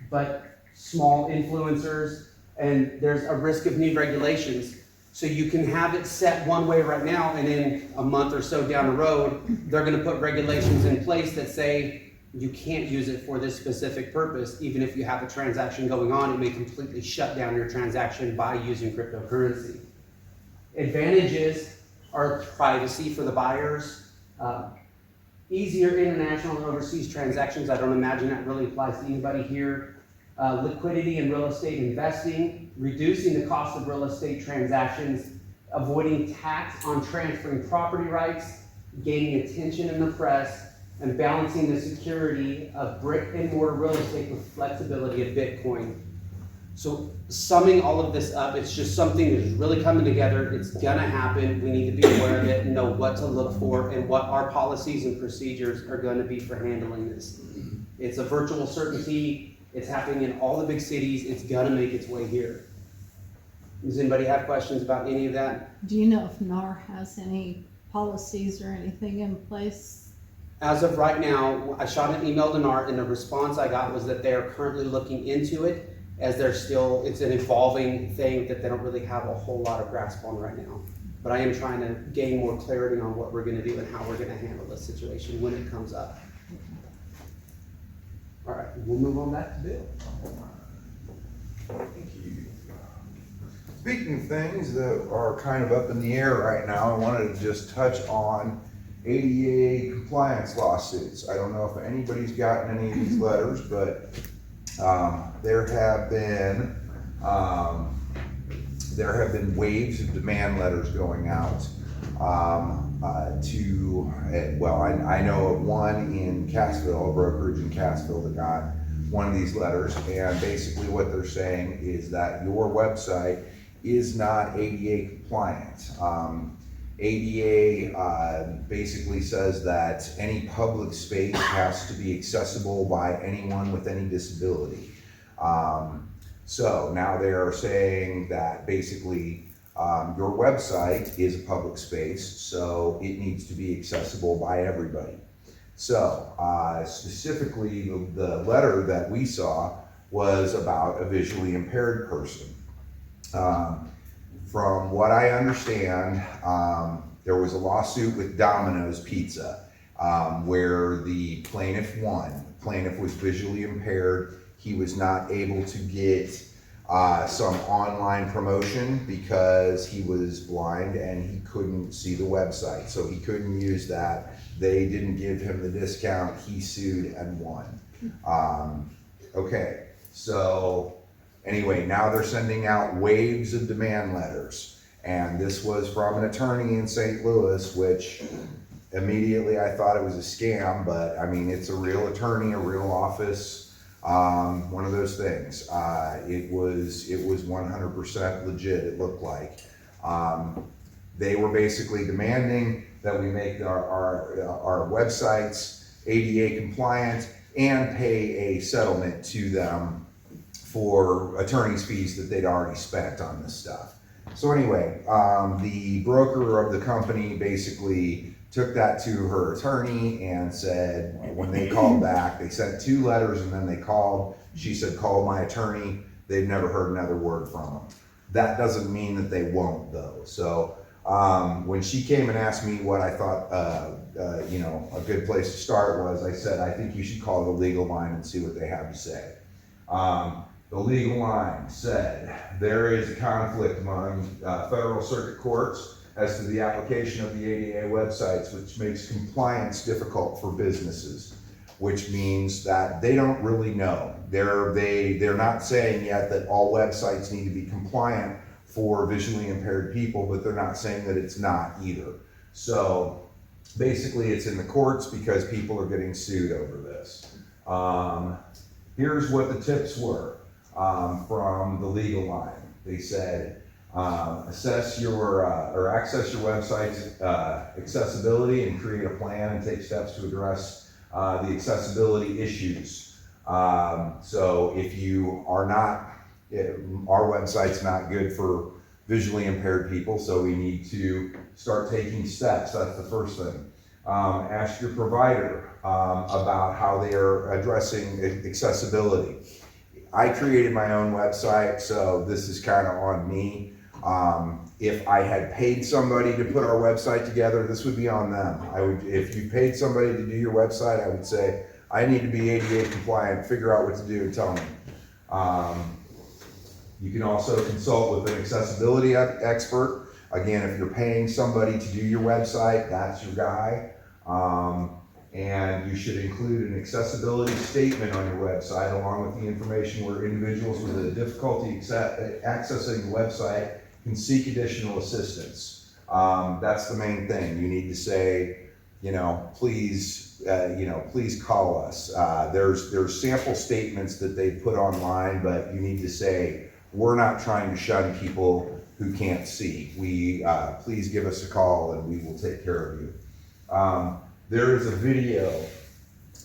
but small influencers, and there's a risk of new regulations. So you can have it set one way right now, and in a month or so down the road, they're gonna put regulations in place that say you can't use it for this specific purpose. Even if you have a transaction going on, it may completely shut down your transaction by using cryptocurrency. Advantages are privacy for the buyers, easier international and overseas transactions. I don't imagine that really applies to anybody here. Liquidity in real estate investing, reducing the cost of real estate transactions, avoiding tax on transferring property rights, gaining attention in the press, and balancing the security of brick and mortar real estate with flexibility of Bitcoin. So summing all of this up, it's just something that's really coming together. It's gonna happen. We need to be aware of it and know what to look for and what our policies and procedures are gonna be for handling this. It's a virtual certainty. It's happening in all the big cities. It's gonna make its way here. Does anybody have questions about any of that? Do you know if NAR has any policies or anything in place? As of right now, I shot an email to NAR, and the response I got was that they are currently looking into it, as they're still, it's an evolving thing that they don't really have a whole lot of grasp on right now. But I am trying to gain more clarity on what we're gonna do and how we're gonna handle this situation when it comes up. All right, we'll move on back to Bill. Thank you. Speaking of things that are kind of up in the air right now, I wanted to just touch on ADA compliance lawsuits. I don't know if anybody's gotten any of these letters, but there have been waves of demand letters going out I know of one in Cassville, a brokerage in Cassville, that got one of these letters, and basically what they're saying is that your website is not ADA compliant. ADA basically says that any public space has to be accessible by anyone with any disability. So now they are saying that basically your website is a public space, so it needs to be accessible by everybody. So specifically, the letter that we saw was about a visually impaired person. From what I understand, there was a lawsuit with Domino's Pizza where the plaintiff won. The plaintiff was visually impaired. He was not able to get some online promotion because he was blind and he couldn't see the website, so he couldn't use that. They didn't give him the discount, he sued and won. Okay, so anyway, now they're sending out waves of demand letters, and this was from an attorney in St. Louis, which immediately I thought it was a scam, but I mean, it's a real attorney, a real office. One of those things. It was 100% legit, it looked like. They were basically demanding that we make our websites ADA compliant and pay a settlement to them for attorney's fees that they'd already spent on this stuff. So anyway, the broker of the company basically took that to her attorney and said, when they called back, they sent 2 letters and then they called. She said, call my attorney. They've never heard another word from him. That doesn't mean that they won't though. So when she came and asked me what I thought, a good place to start was, I said, I think you should call the legal line and see what they have to say. The legal line said, there is a conflict among federal circuit courts as to the application of the ADA websites, which makes compliance difficult for businesses, which means that they don't really know. They're not saying yet that all websites need to be compliant for visually impaired people, but they're not saying that it's not either. So basically it's in the courts because people are getting sued over this. Here's what the tips were from the legal line. They said, access your website's accessibility and create a plan and take steps to address the accessibility issues. So if you are not, our website's not good for visually impaired people, so we need to start taking steps. That's the first thing. Ask your provider about how they are addressing accessibility. I created my own website, so this is kind of on me. If I had paid somebody to put our website together, this would be on them. If you paid somebody to do your website, I would say, I need to be ADA compliant, figure out what to do and tell me. You can also consult with an accessibility expert. Again, if you're paying somebody to do your website, that's your guy. And you should include an accessibility statement on your website along with the information where individuals with a difficulty accessing the website can seek additional assistance. That's the main thing. You need to say, please call us. There's sample statements that they put online, but you need to say, we're not trying to shun people who can't see. Please give us a call and we will take care of you. There is a video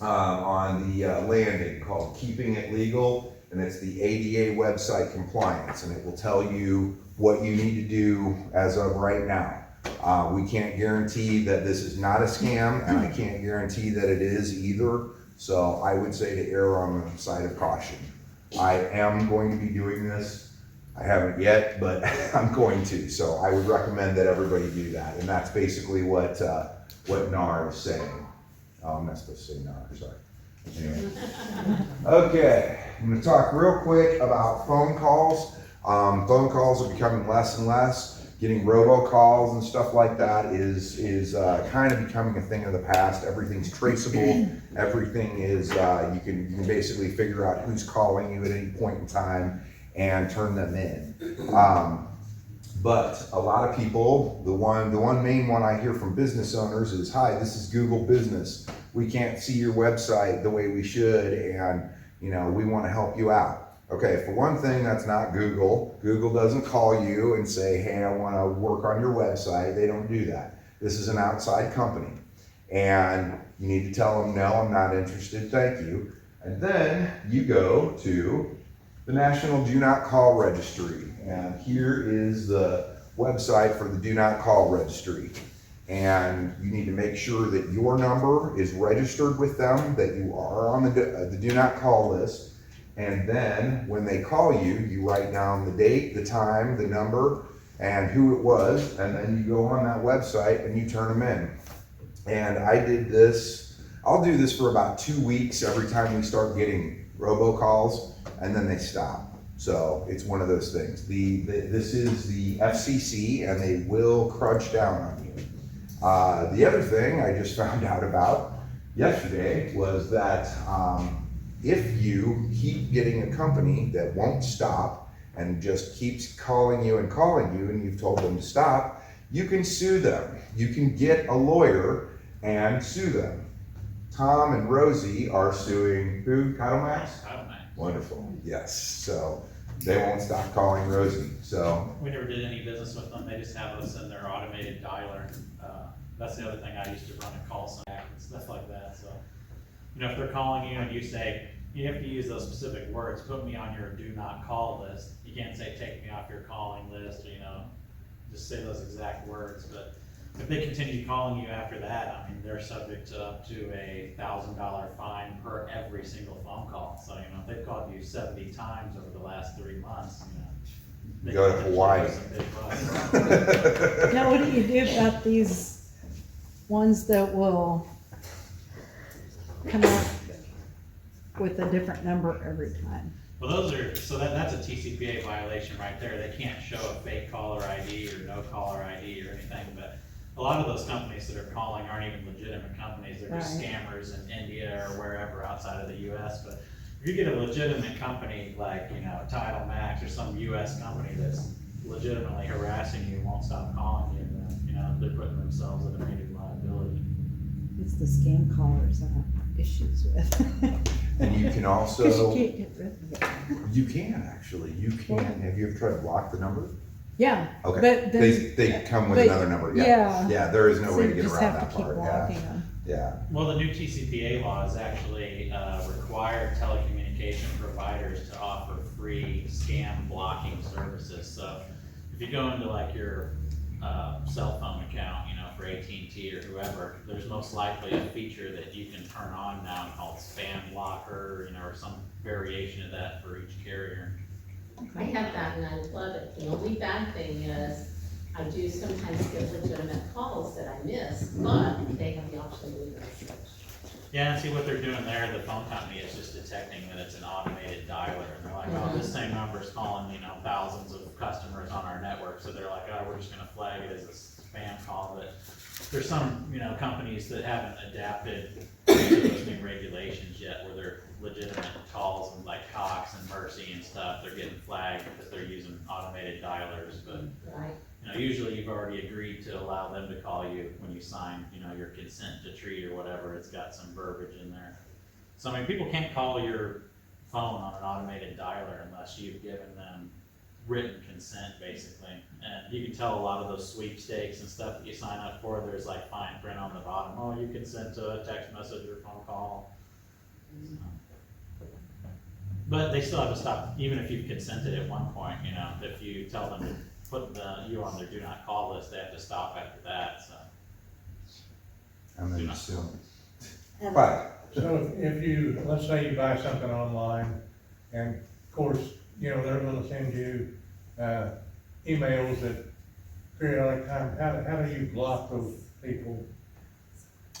on the landing called Keeping It Legal, and it's the ADA website compliance, and it will tell you what you need to do as of right now. We can't guarantee that this is not a scam, and I can't guarantee that it is either, so I would say to err on the side of caution. I am going to be doing this. I haven't yet, but I'm going to, so I would recommend that everybody do that, and that's basically what NAR is saying. Oh, I'm not supposed to say NAR, sorry. Anyway. Okay, I'm going to talk real quick about phone calls. Phone calls are becoming less and less. Getting robocalls and stuff like that is kind of becoming a thing of the past. Everything's traceable. Everything is, you can basically figure out who's calling you at any point in time and turn them in. But a lot of people, the one main one I hear from business owners is, hi, this is Google Business. We can't see your website the way we should, and we want to help you out. Okay, for one thing, that's not Google. Google doesn't call you and say, hey, I want to work on your website. They don't do that. This is an outside company. And you need to tell them, no, I'm not interested, thank you. And then you go to the National Do Not Call Registry. And here is the website for the Do Not Call Registry. And you need to make sure that your number is registered with them, that you are on the Do Not Call list. And then when they call you, you write down the date, the time, the number, and who it was, and then you go on that website and you turn them in. And I did this, I'll do this for about 2 weeks every time we start getting robocalls, and then they stop. So it's one of those things. This is the FCC, and they will crunch down on you. The other thing I just found out about yesterday was that if you keep getting a company that won't stop and just keeps calling you and you've told them to stop, you can sue them. You can get a lawyer and sue them. Tom and Rosie are suing who? Titlemax? Titlemax. Wonderful, yes. So they won't stop calling Rosie, so. We never did any business with them, they just have us in their automated dialer. That's the other thing, I used to run a call center and stuff like that, so. You know, if they're calling you and you say, you have to use those specific words, put me on your do not call list. You can't say, take me off your calling list, or, you know, just say those exact words, but if they continue calling you after that, I mean, they're subject to up to $1,000 fine per every single phone call. So, you know, if they've called you 70 times over the last 3 months, you know. they Go to can Hawaii. charge you some big bucks. Now, what do you do about these ones that will come up with a different number every time? Well, those are, so that's a TCPA violation right there. They can't show a fake caller ID or no caller ID or anything, but a lot of those companies that are calling aren't even legitimate companies. They're just Right. scammers in India or wherever outside of the US. But if you get a legitimate company like, you know, Titlemax or some US company that's legitimately harassing you, won't stop calling you, then, you know, they're putting themselves in a major liability. It's the scam callers I have issues with. And you can Because you also, can't get rid of it. you can actually, you can. Have you ever tried to block the number? Yeah, Okay, but then. they come with but- another number, yeah. yeah. Yeah, there is no So way to you get just around have that to keep part, yeah. blocking them. Yeah, Well, the new TCPA laws actually require telecommunication providers to offer free scam blocking services. So if you go into like your cell phone account, you know, for AT&T or whoever, there's most likely a feature that you can turn on now called spam blocker, you know, or some variation of that for each carrier. I have that and I love it. The only bad thing is, I do sometimes get legitimate calls that I miss, but they have the option to leave a message. Yeah, and see what they're doing there, the phone company is just detecting that it's an automated dialer, and they're like, oh, this same number's calling, you know, thousands of customers on our network, so they're like, oh, we're just gonna flag it as a spam call, but there's some, you know, companies that haven't adapted to those new regulations yet, where they're legitimate calls, and like Cox and Mercy and stuff, they're getting flagged because they're using automated dialers, but Right. you know, usually you've already agreed to allow them to call you when you sign, you know, your consent to treat or whatever, it's got some verbiage in there. So I mean, people can't call your phone on an automated dialer unless you've given them written consent, basically. And you can tell a lot of those sweepstakes and stuff that you sign up for, there's like fine print on the bottom, oh, you consent to a text message or phone call. So. But they still have to stop, even if you've consented at one point, you know, if you tell them to put you on their do not call list, they have to stop after that, so. I'm Do in not assume. But, So if you, let's say you buy something online, and of course, you know, they're gonna send you, emails at periodic time, how do you block those people?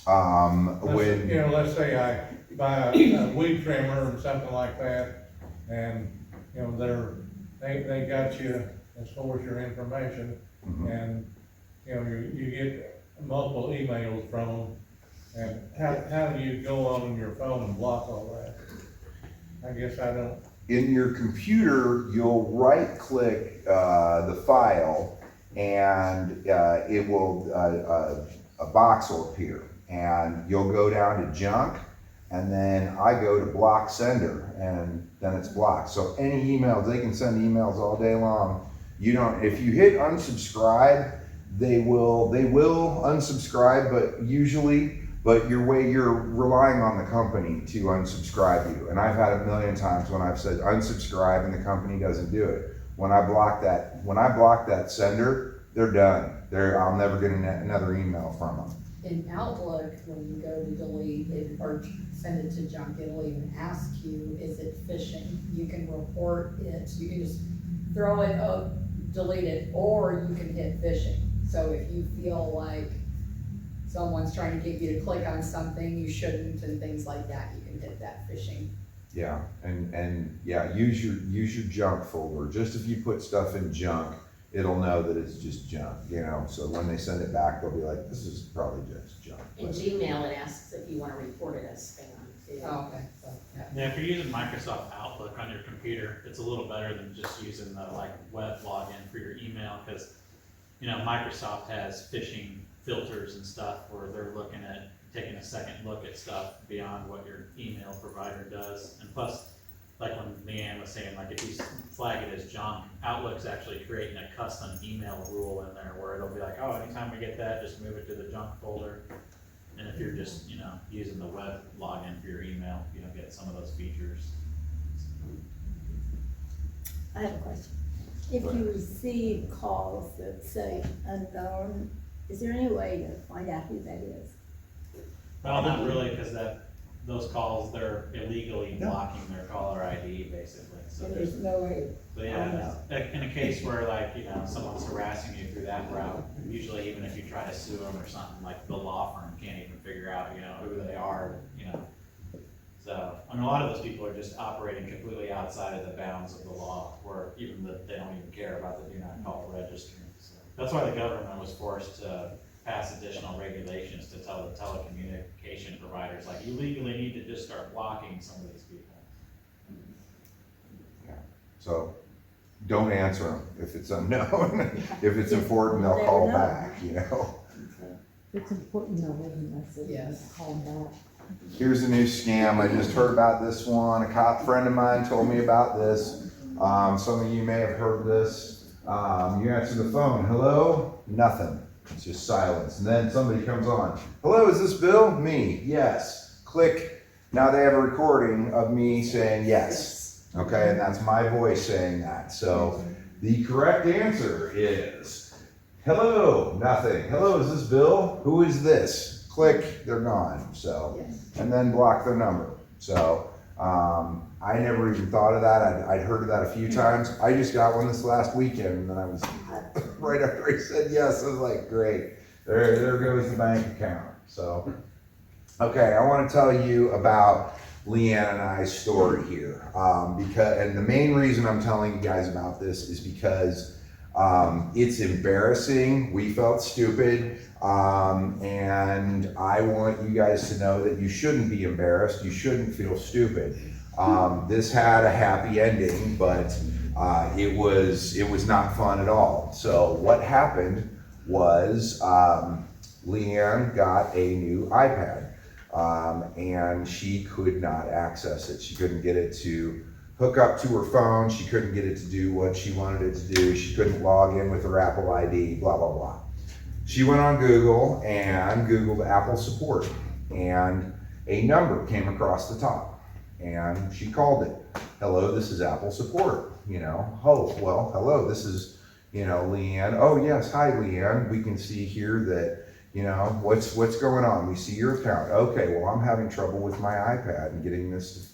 when. You know, let's say I buy a weed trimmer or something like that, and, you know, they got you as far as your information, Mhm. and, you know, you get multiple emails from them, and how do you go on your phone and block all that? I guess I don't. In your computer, you'll right-click the file, and it will, a box will appear, and you'll go down to junk, and then I go to block sender, and then it's blocked. So any emails, they can send emails all day long. You don't, if you hit unsubscribe, they will unsubscribe, but you're relying on the company to unsubscribe you. And I've had a million times when I've said unsubscribe and the company doesn't do it. When I block that sender, they're done. I'll never get another email from them. In Outlook, when you go to delete it or send it to junk, it'll even ask you, is it phishing? You can report it, you can just throw it, delete it, or you can hit phishing. So if you feel like someone's trying to get you to click on something you shouldn't and things like that, you can hit that phishing Yeah, and yeah, use your junk folder. Just if you put stuff in junk, it'll know that it's just junk, you know? So when they send it back, they'll be like, this is probably just junk. In Gmail, it asks if you wanna report it as spam too. Oh, okay, so, yeah. Yeah, if you're using Microsoft Outlook on your computer, it's a little better than just using the like web login for your email, because, you know, Microsoft has phishing filters and stuff where they're looking at taking a second look at stuff beyond what your email provider does. And plus, like when Leanne was saying, like if you flag it as junk, Outlook's actually creating a custom email rule in there where it'll be like, oh, anytime we get that, just move it to the junk folder. And if you're just, you know, using the web login for your email, you don't get some of those features. I have a question. If you receive calls that say unknown, is there any way to find out who that is? Well, not really, because those calls, they're illegally blocking their caller ID, basically. So And there's no way. but yeah, in a case where like, you know, someone's harassing you through that route, usually even if you try to sue them or something, like the law firm can't even figure out, you know, who they are, you know. So, I mean, a lot of those people are just operating completely outside of the bounds of the law, or even that they don't even care about the do not call registry. So that's why the government was forced to pass additional regulations to tell the telecommunication providers, like, you legally need to just start blocking some of these people. So don't answer them if it's unknown. If it's important, they'll call back, you know? If it's important, they'll leave a message and Yes. call back. Here's a new scam. I just heard about this one. A cop friend of mine told me about this. Some of you may have heard this. You answer the phone, hello? Nothing. It's just silence. And then somebody comes on. Hello, is this Bill? Me. Yes. Click. Now they have a recording of me saying yes. Okay, and that's my voice saying that. So the correct answer is, hello, nothing. Hello, is this Bill? Who is this? Click, they're gone. So, and then block their number. So, I never even thought of that. I'd heard of that a few times. I just got one this last weekend, and then I was, right after I said yes, I was like, great. There goes the bank account. So, okay, I want to tell you about Leanne and I's story here. And the main reason I'm telling you guys about this is because it's embarrassing. We felt stupid. And I want you guys to know that you shouldn't be embarrassed. You shouldn't feel stupid. This had a happy ending, but it was not fun at all. So what happened was Leanne got a new iPad. And she could not access it. She couldn't get it to hook up to her phone. She couldn't get it to do what she wanted it to do. She couldn't log in with her Apple ID, blah, blah, blah. She went on Google and Googled Apple support, and a number came across the top, and she called it. Hello, this is Apple support. You know, oh, well, hello, this is, you know, Leanne. Oh yes, hi Leanne. We can see here that, you know, what's going on? We see your account. Okay, well, I'm having trouble with my iPad and getting this to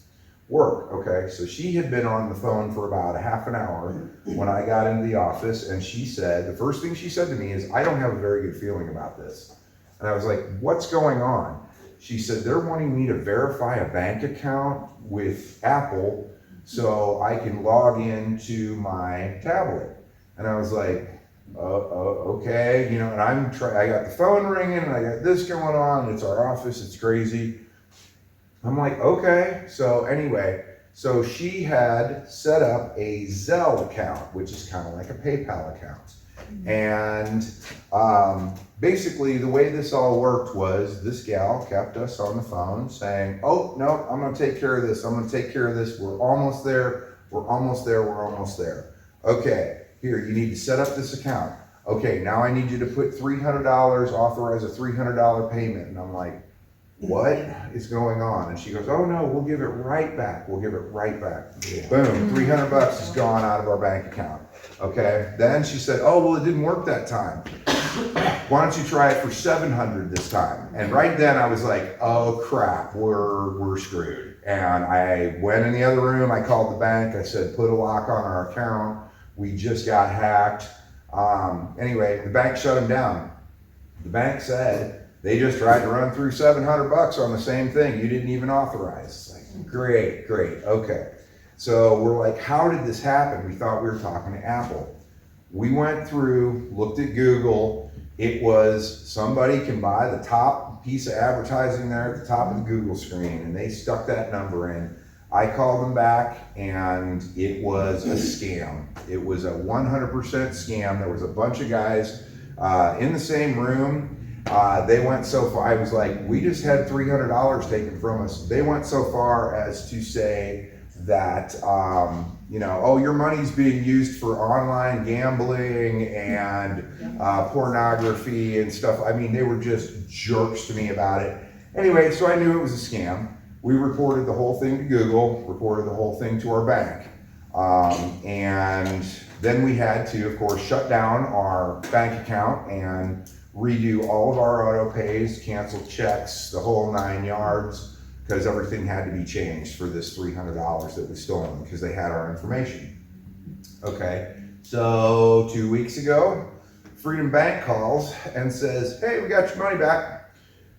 work. Okay, so she had been on the phone for about a half an hour when I got into the office, and she said, the first thing she said to me is, I don't have a very good feeling about this. And I was like, what's going on? She said, they're wanting me to verify a bank account with Apple so I can log into my tablet. And I was like, okay, you know, and I got the phone ringing and I got this going on, it's our office, it's crazy. I'm like, okay. So anyway, so she had set up a Zelle account, which is kind of like a PayPal account. And basically the way this all worked was this gal kept us on the phone saying, oh, no, I'm gonna take care of this, I'm gonna take care of this, we're almost there, we're almost there, we're almost there. Okay. Here, you need to set up this account. Okay, now I need you to put $300, authorize a $300 payment. And I'm like, what is going on? And she goes, oh no, we'll give it right back. We'll give it right back. Boom, $300 is gone out of our bank account. Okay, then she said, oh, well, it didn't work that time. Why don't you try it for $700 this time? And right then I was like, oh crap, we're screwed. And I went in the other room, I called the bank, I said, put a lock on our account. We just got hacked. Anyway, the bank shut them down. The bank said they just tried to run through $700 on the same thing. You didn't even authorize. It's like, Great, okay. So we're like, how did this happen? We thought we were talking to Apple. We went through, looked at Google. It was somebody can buy the top piece of advertising there at the top of the Google screen, and they stuck that number in. I called them back, and it was a scam. It was a 100% scam. There was a bunch of guys in the same room. They went so far, I was like, we just had $300 taken from us. They went so far as to say that, you know, oh, your money's being used for online gambling and pornography and stuff. I mean, they were just jerks to me about it. Anyway, so I knew it was a scam. We reported the whole thing to Google, reported the whole thing to our bank. And then we had to, of course, shut down our bank account and redo all of our auto pays, cancel checks, the whole 9 yards, because everything had to be changed for this $300 that was stolen because they had our information. Okay, so 2 weeks ago, Freedom Bank calls and says, hey, we got your money back.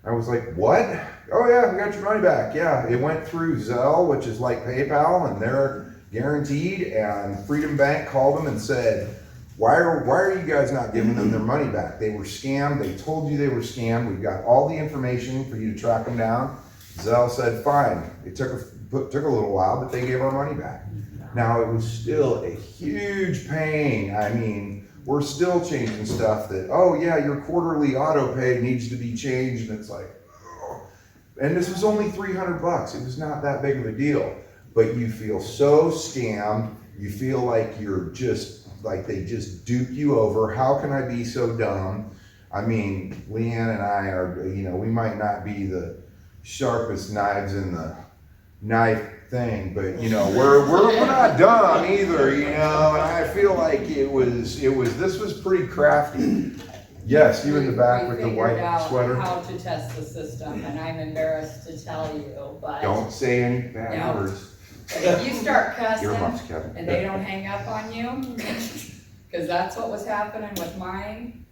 I was like, what? Oh yeah, we got your money back. Yeah, it went through Zelle, which is like PayPal, and they're guaranteed, and Freedom Bank called them and said, why are you guys not giving them their money back? They were scammed. They told you they were scammed. We've got all the information for you to track them down. Zelle said, fine. It took a little while, but they gave our money back. Now, it was still a huge pain. I mean, we're still changing stuff that, oh yeah, your quarterly auto pay needs to be changed. And it's like, oh. And this was only $300. It was not that big of a deal. But you feel so scammed. You feel like you're just, like they just dupe you over. How can I be so dumb? I mean, Leanne and I are, you know, we might not be the sharpest knives in the knife thing, but you know, we're not dumb either, you know, and I feel like this was pretty crafty. Yes, you in the back with the white sweater. We figured out how to test the system, and I'm embarrassed to tell you, but. Don't say any bad words. But if you start Earmuffs, cussing Kevin. and they don't hang up on you, because that's what was happening with mine.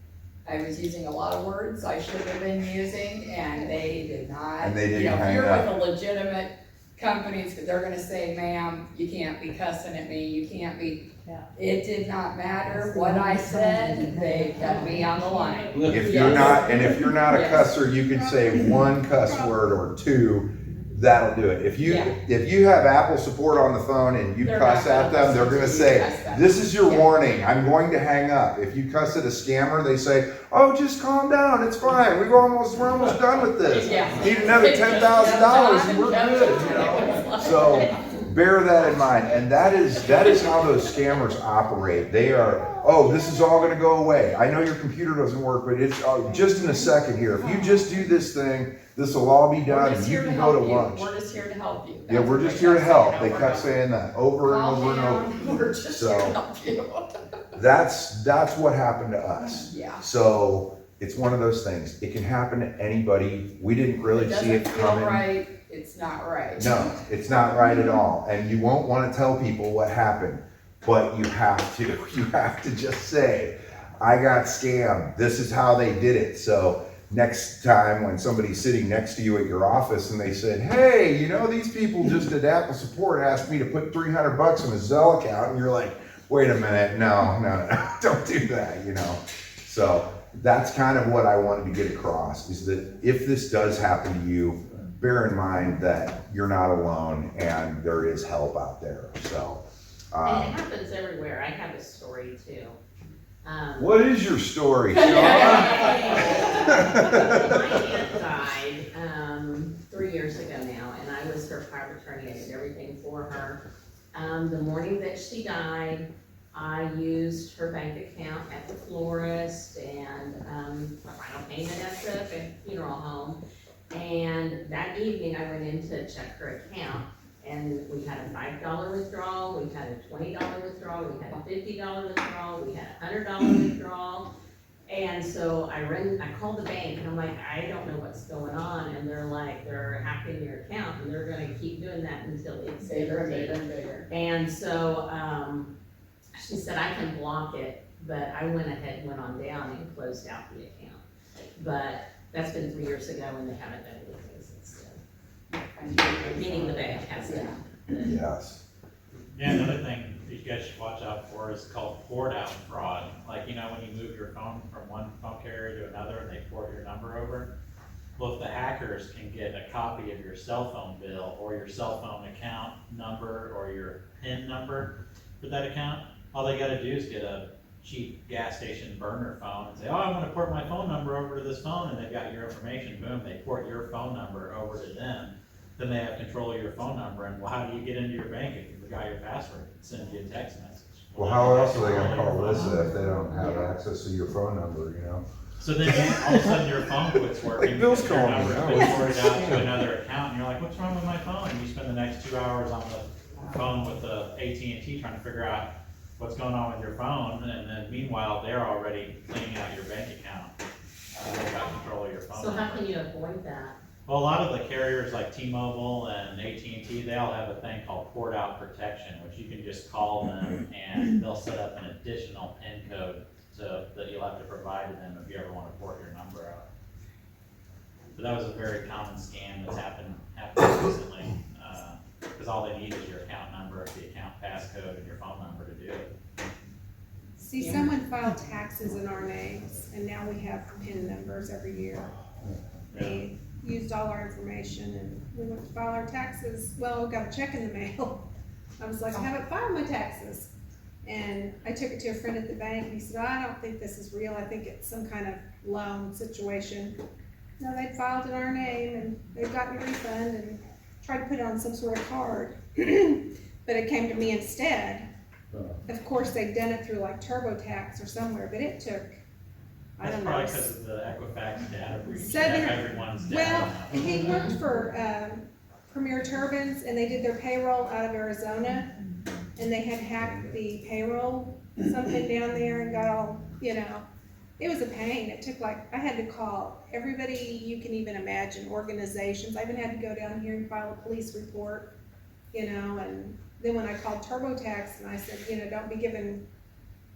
I was using a lot of words I shouldn't have been using, and they did not. And they didn't You know, hang if you're up. with a legitimate companies, they're gonna say, ma'am, you can't be cussing at me, you can't be. Yeah. It did not matter what I said, they kept me on the line. If you're not a Yes. cusser, you can say one cuss word or two. That'll do it. If you Yeah. have Apple support on the phone and you They're cuss not at gonna them, they're listen gonna to you say, cuss back. this is your Yeah. warning. I'm going to hang up. If you cuss at a scammer, they say, oh, just calm down. It's fine. We're almost done with this. Yeah. Need another $10,000 and we're good. You know? So bear that in mind. And that is how those scammers operate. They are, oh, this is all gonna go away. I know your computer doesn't work, but it's just in a second here. If you just do this thing, this will all be We're done just and you here to can go help to you, lunch. we're just here to help you. Yeah, That's we're what just here to kept help. saying They over kept and saying that over and over. over and over. Calm down, we're just So- here to help you. That's what happened to us. Yeah. So it's one of those things. It can happen to anybody. We didn't really see it Doesn't feel coming. right, it's not right. No, it's not right at all. And you won't want to tell people what happened, but you have to. You have to just say, I got scammed. This is how they did it. So next time when somebody's sitting next to you at your office and they said, hey, you know, these people just at Apple support asked me to put $300 in a Zelle account, and you're like, wait a minute, no, don't do that, you know. So that's kind of what I wanted to get across, is that if this does happen to you, bear in mind that you're not alone and there is help out there. So And it happens everywhere. I have a story too. what is your story, Sean? My aunt died 3 years ago now, and I was her power of attorney. I did everything for her. The morning that she died, I used her bank account at the florist and a final payment at the funeral home. And that evening, I went in to check her account, and we had a $5 withdrawal, we had a $20 withdrawal, we had a $50 withdrawal, we had a $100 withdrawal. And so I called the bank, and I'm like, I don't know what's going on, and they're like, they're hacking your account, and they're gonna keep doing that until it's Bigger and empty. bigger and bigger. And so, she said, I can block it, but I went ahead and went on down and closed out the account. But that's been 3 years ago, and they haven't done anything since then. meaning the bank has it. Yes. Yeah, another thing you guys should watch out for is called port out fraud. Like, you know, when you move your phone from one phone carrier to another and they port your number over. Well, if the hackers can get a copy of your cell phone bill or your cell phone account number or your PIN number for that account, all they gotta do is get a cheap gas station burner phone and say, oh, I wanna port my phone number over to this phone, and they've got your information, boom, they port your phone number over to them. Then they have control of your phone number, and well, how do you get into your bank if you forgot your password? Send you a text message. Well, how else are they gonna call Lisa if they don't have access to your phone number, you know? So then all of a sudden your phone quits working. Like Bill's because your calling me number's now. been forwarded out to another account, and you're like, what's wrong with my phone? And you spend the next 2 hours on the phone with the AT&T trying to figure out what's going on with your phone, and then meanwhile, they're already cleaning out your bank account. They've got control of your phone. So how number. can you avoid that? Well, a lot of the carriers like T-Mobile and AT&T, they all have a thing called port out protection, which you can just call them and they'll set up an additional PIN code that you'll have to provide to them if you ever want to port your number out. But that was a very common scam that's happened recently, because all they need is your account number, the account passcode, and your phone number to do it. See, someone filed taxes in our names, and now we have PIN numbers every year. They used all our information, and we went to file our taxes. Well, we got a check in the mail. I was like, I haven't filed my taxes. And I took it to a friend at the bank, and he said, I don't think this is real. I think it's some kind of loan situation. No, they filed in our name, and they've gotten a refund, and tried to put it on some sort of card. But it came to me instead. Of course, they'd done it through like TurboTax or somewhere, but it took, I That's don't know. probably because of the Equifax data breach. Seven- Everyone's data. Well, he worked for Premier Turbines, and they did their payroll out of Arizona, and they had hacked the payroll, something down there, and got all, you know, it was a pain. It took like, I had to call everybody you can even imagine, organizations. I even had to go down here and file a police report, you know, and then when I called TurboTax, and I said, you know, don't be giving,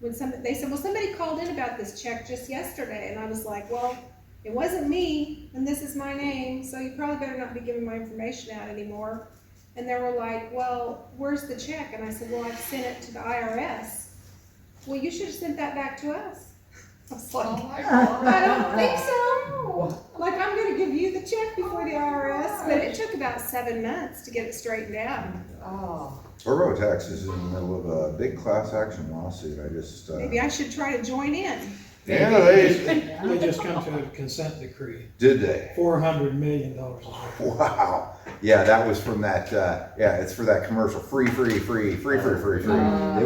they said, well, somebody called in about this check just yesterday, and I was like, well, it wasn't me, and this is my name, so you probably better not be giving my information out anymore. And they were like, well, where's the check? And I said, well, I've sent it to the IRS. Well, you should have sent that back to us. I was like, I don't think so. Like, I'm gonna give you the check before the IRS, but it took about 7 months to get it straightened out. Oh. TurboTax is in the middle of a big class action lawsuit. I just, Maybe I should try to join in. yeah, they, They just come to a consent decree, did they? $400 million is what. Wow. Yeah, that was from that, yeah, it's for that commercial, free. It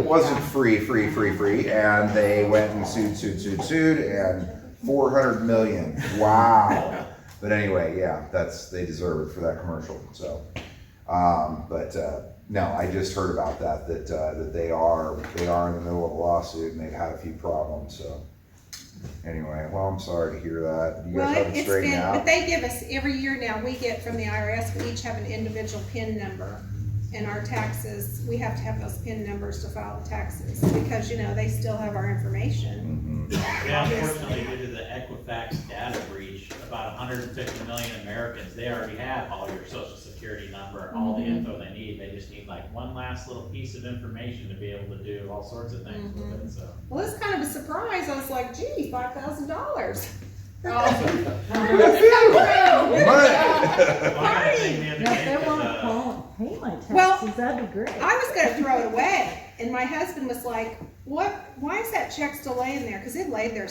wasn't free, and they went and sued, and 400 million. Wow. But anyway, yeah, they deserve it for that commercial, so. No, I just heard about that they are in the middle of a lawsuit, and they've had a few problems, so. Anyway, well, I'm sorry to hear that. You Well, guys have it it's straightened been, out? but they give us, every year now, we get from the IRS, we each have an individual PIN number. And our taxes, we have to have those PIN numbers to file the taxes, because, you know, they still have our information. Yeah, unfortunately, due to the Equifax data breach, about 150 million Americans, they already have all your social security number, all the info they need. They just need like one last little piece of information to be able to do all sorts of things with it, so. Well, it's kind of a surprise. I was like, gee, $5,000. Money. Well, I got a thing the other Now, if day, they 'cause, want to call and pay my Well, taxes, that'd be great. I was gonna throw it away, and my husband was like, why is that check still laying there? Cause it laid there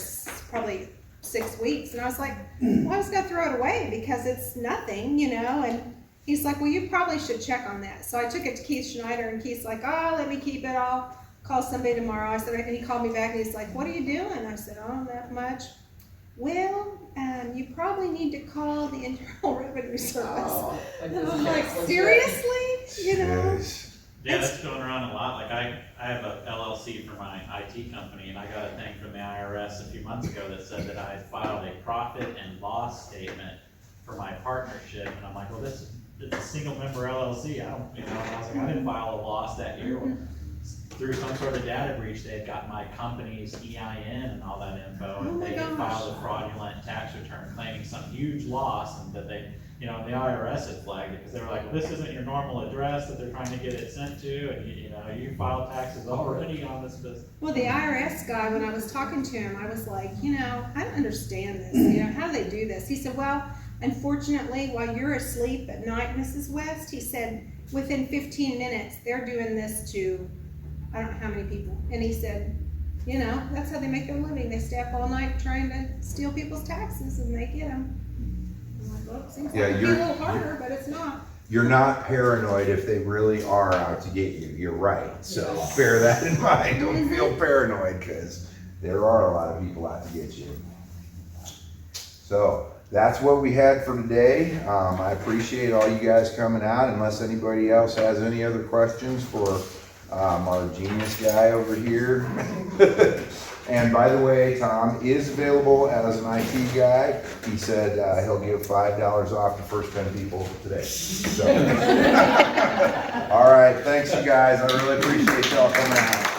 probably 6 weeks, and I was like, well, I was gonna throw it away because it's nothing, you know, and he's like, well, you probably should check on that. So I took it to Keith Schneider, and Keith's like, oh, let me keep it, I'll call somebody tomorrow. I said, and he called me back, and he's like, what are you doing? I said, oh, not much. Well, you probably need to call the Internal Revenue Service. And I'm like, seriously? You know? Jeez. Yeah, that's going around a lot. Like I have a LLC for my IT company, and I got a thing from the IRS a few months ago that said that I had filed a profit and loss statement for my partnership, and I'm like, well, it's a single member LLC. I don't, you know, and I was like, I didn't file a loss that year. Well, through some sort of data breach, they had got my company's EIN and all that info, and Oh my they had gosh. filed a fraudulent tax return claiming some huge loss, and that they, you know, the IRS had flagged it, because they were like, well, this isn't your normal address that they're trying to get it sent to, and you know, you filed taxes already on this business. Well, the IRS guy, when I was talking to him, I was like, you know, I don't understand this, you know, how do they do this? He said, well, unfortunately, while you're asleep at night, Mrs. West, he said, within 15 minutes, they're doing this to, I don't know how many people. And he said, you know, that's how they make their living. They stay up all night trying to steal people's taxes and they get them. I'm like, well, it seems like Yeah, it'd be a you're- little harder, but it's not. You're not paranoid if they really are out to get you. You're right. So bear that in mind. Don't feel paranoid, because there are a lot of people out to get you. So that's what we had for today. I appreciate all you guys coming out. Unless anybody else has any other questions for our genius guy over here. And by the way, Tom is available as an IT guy. He said he'll give $5 off the first 10 people today. So. All right, thanks you guys. I really appreciate y'all coming out.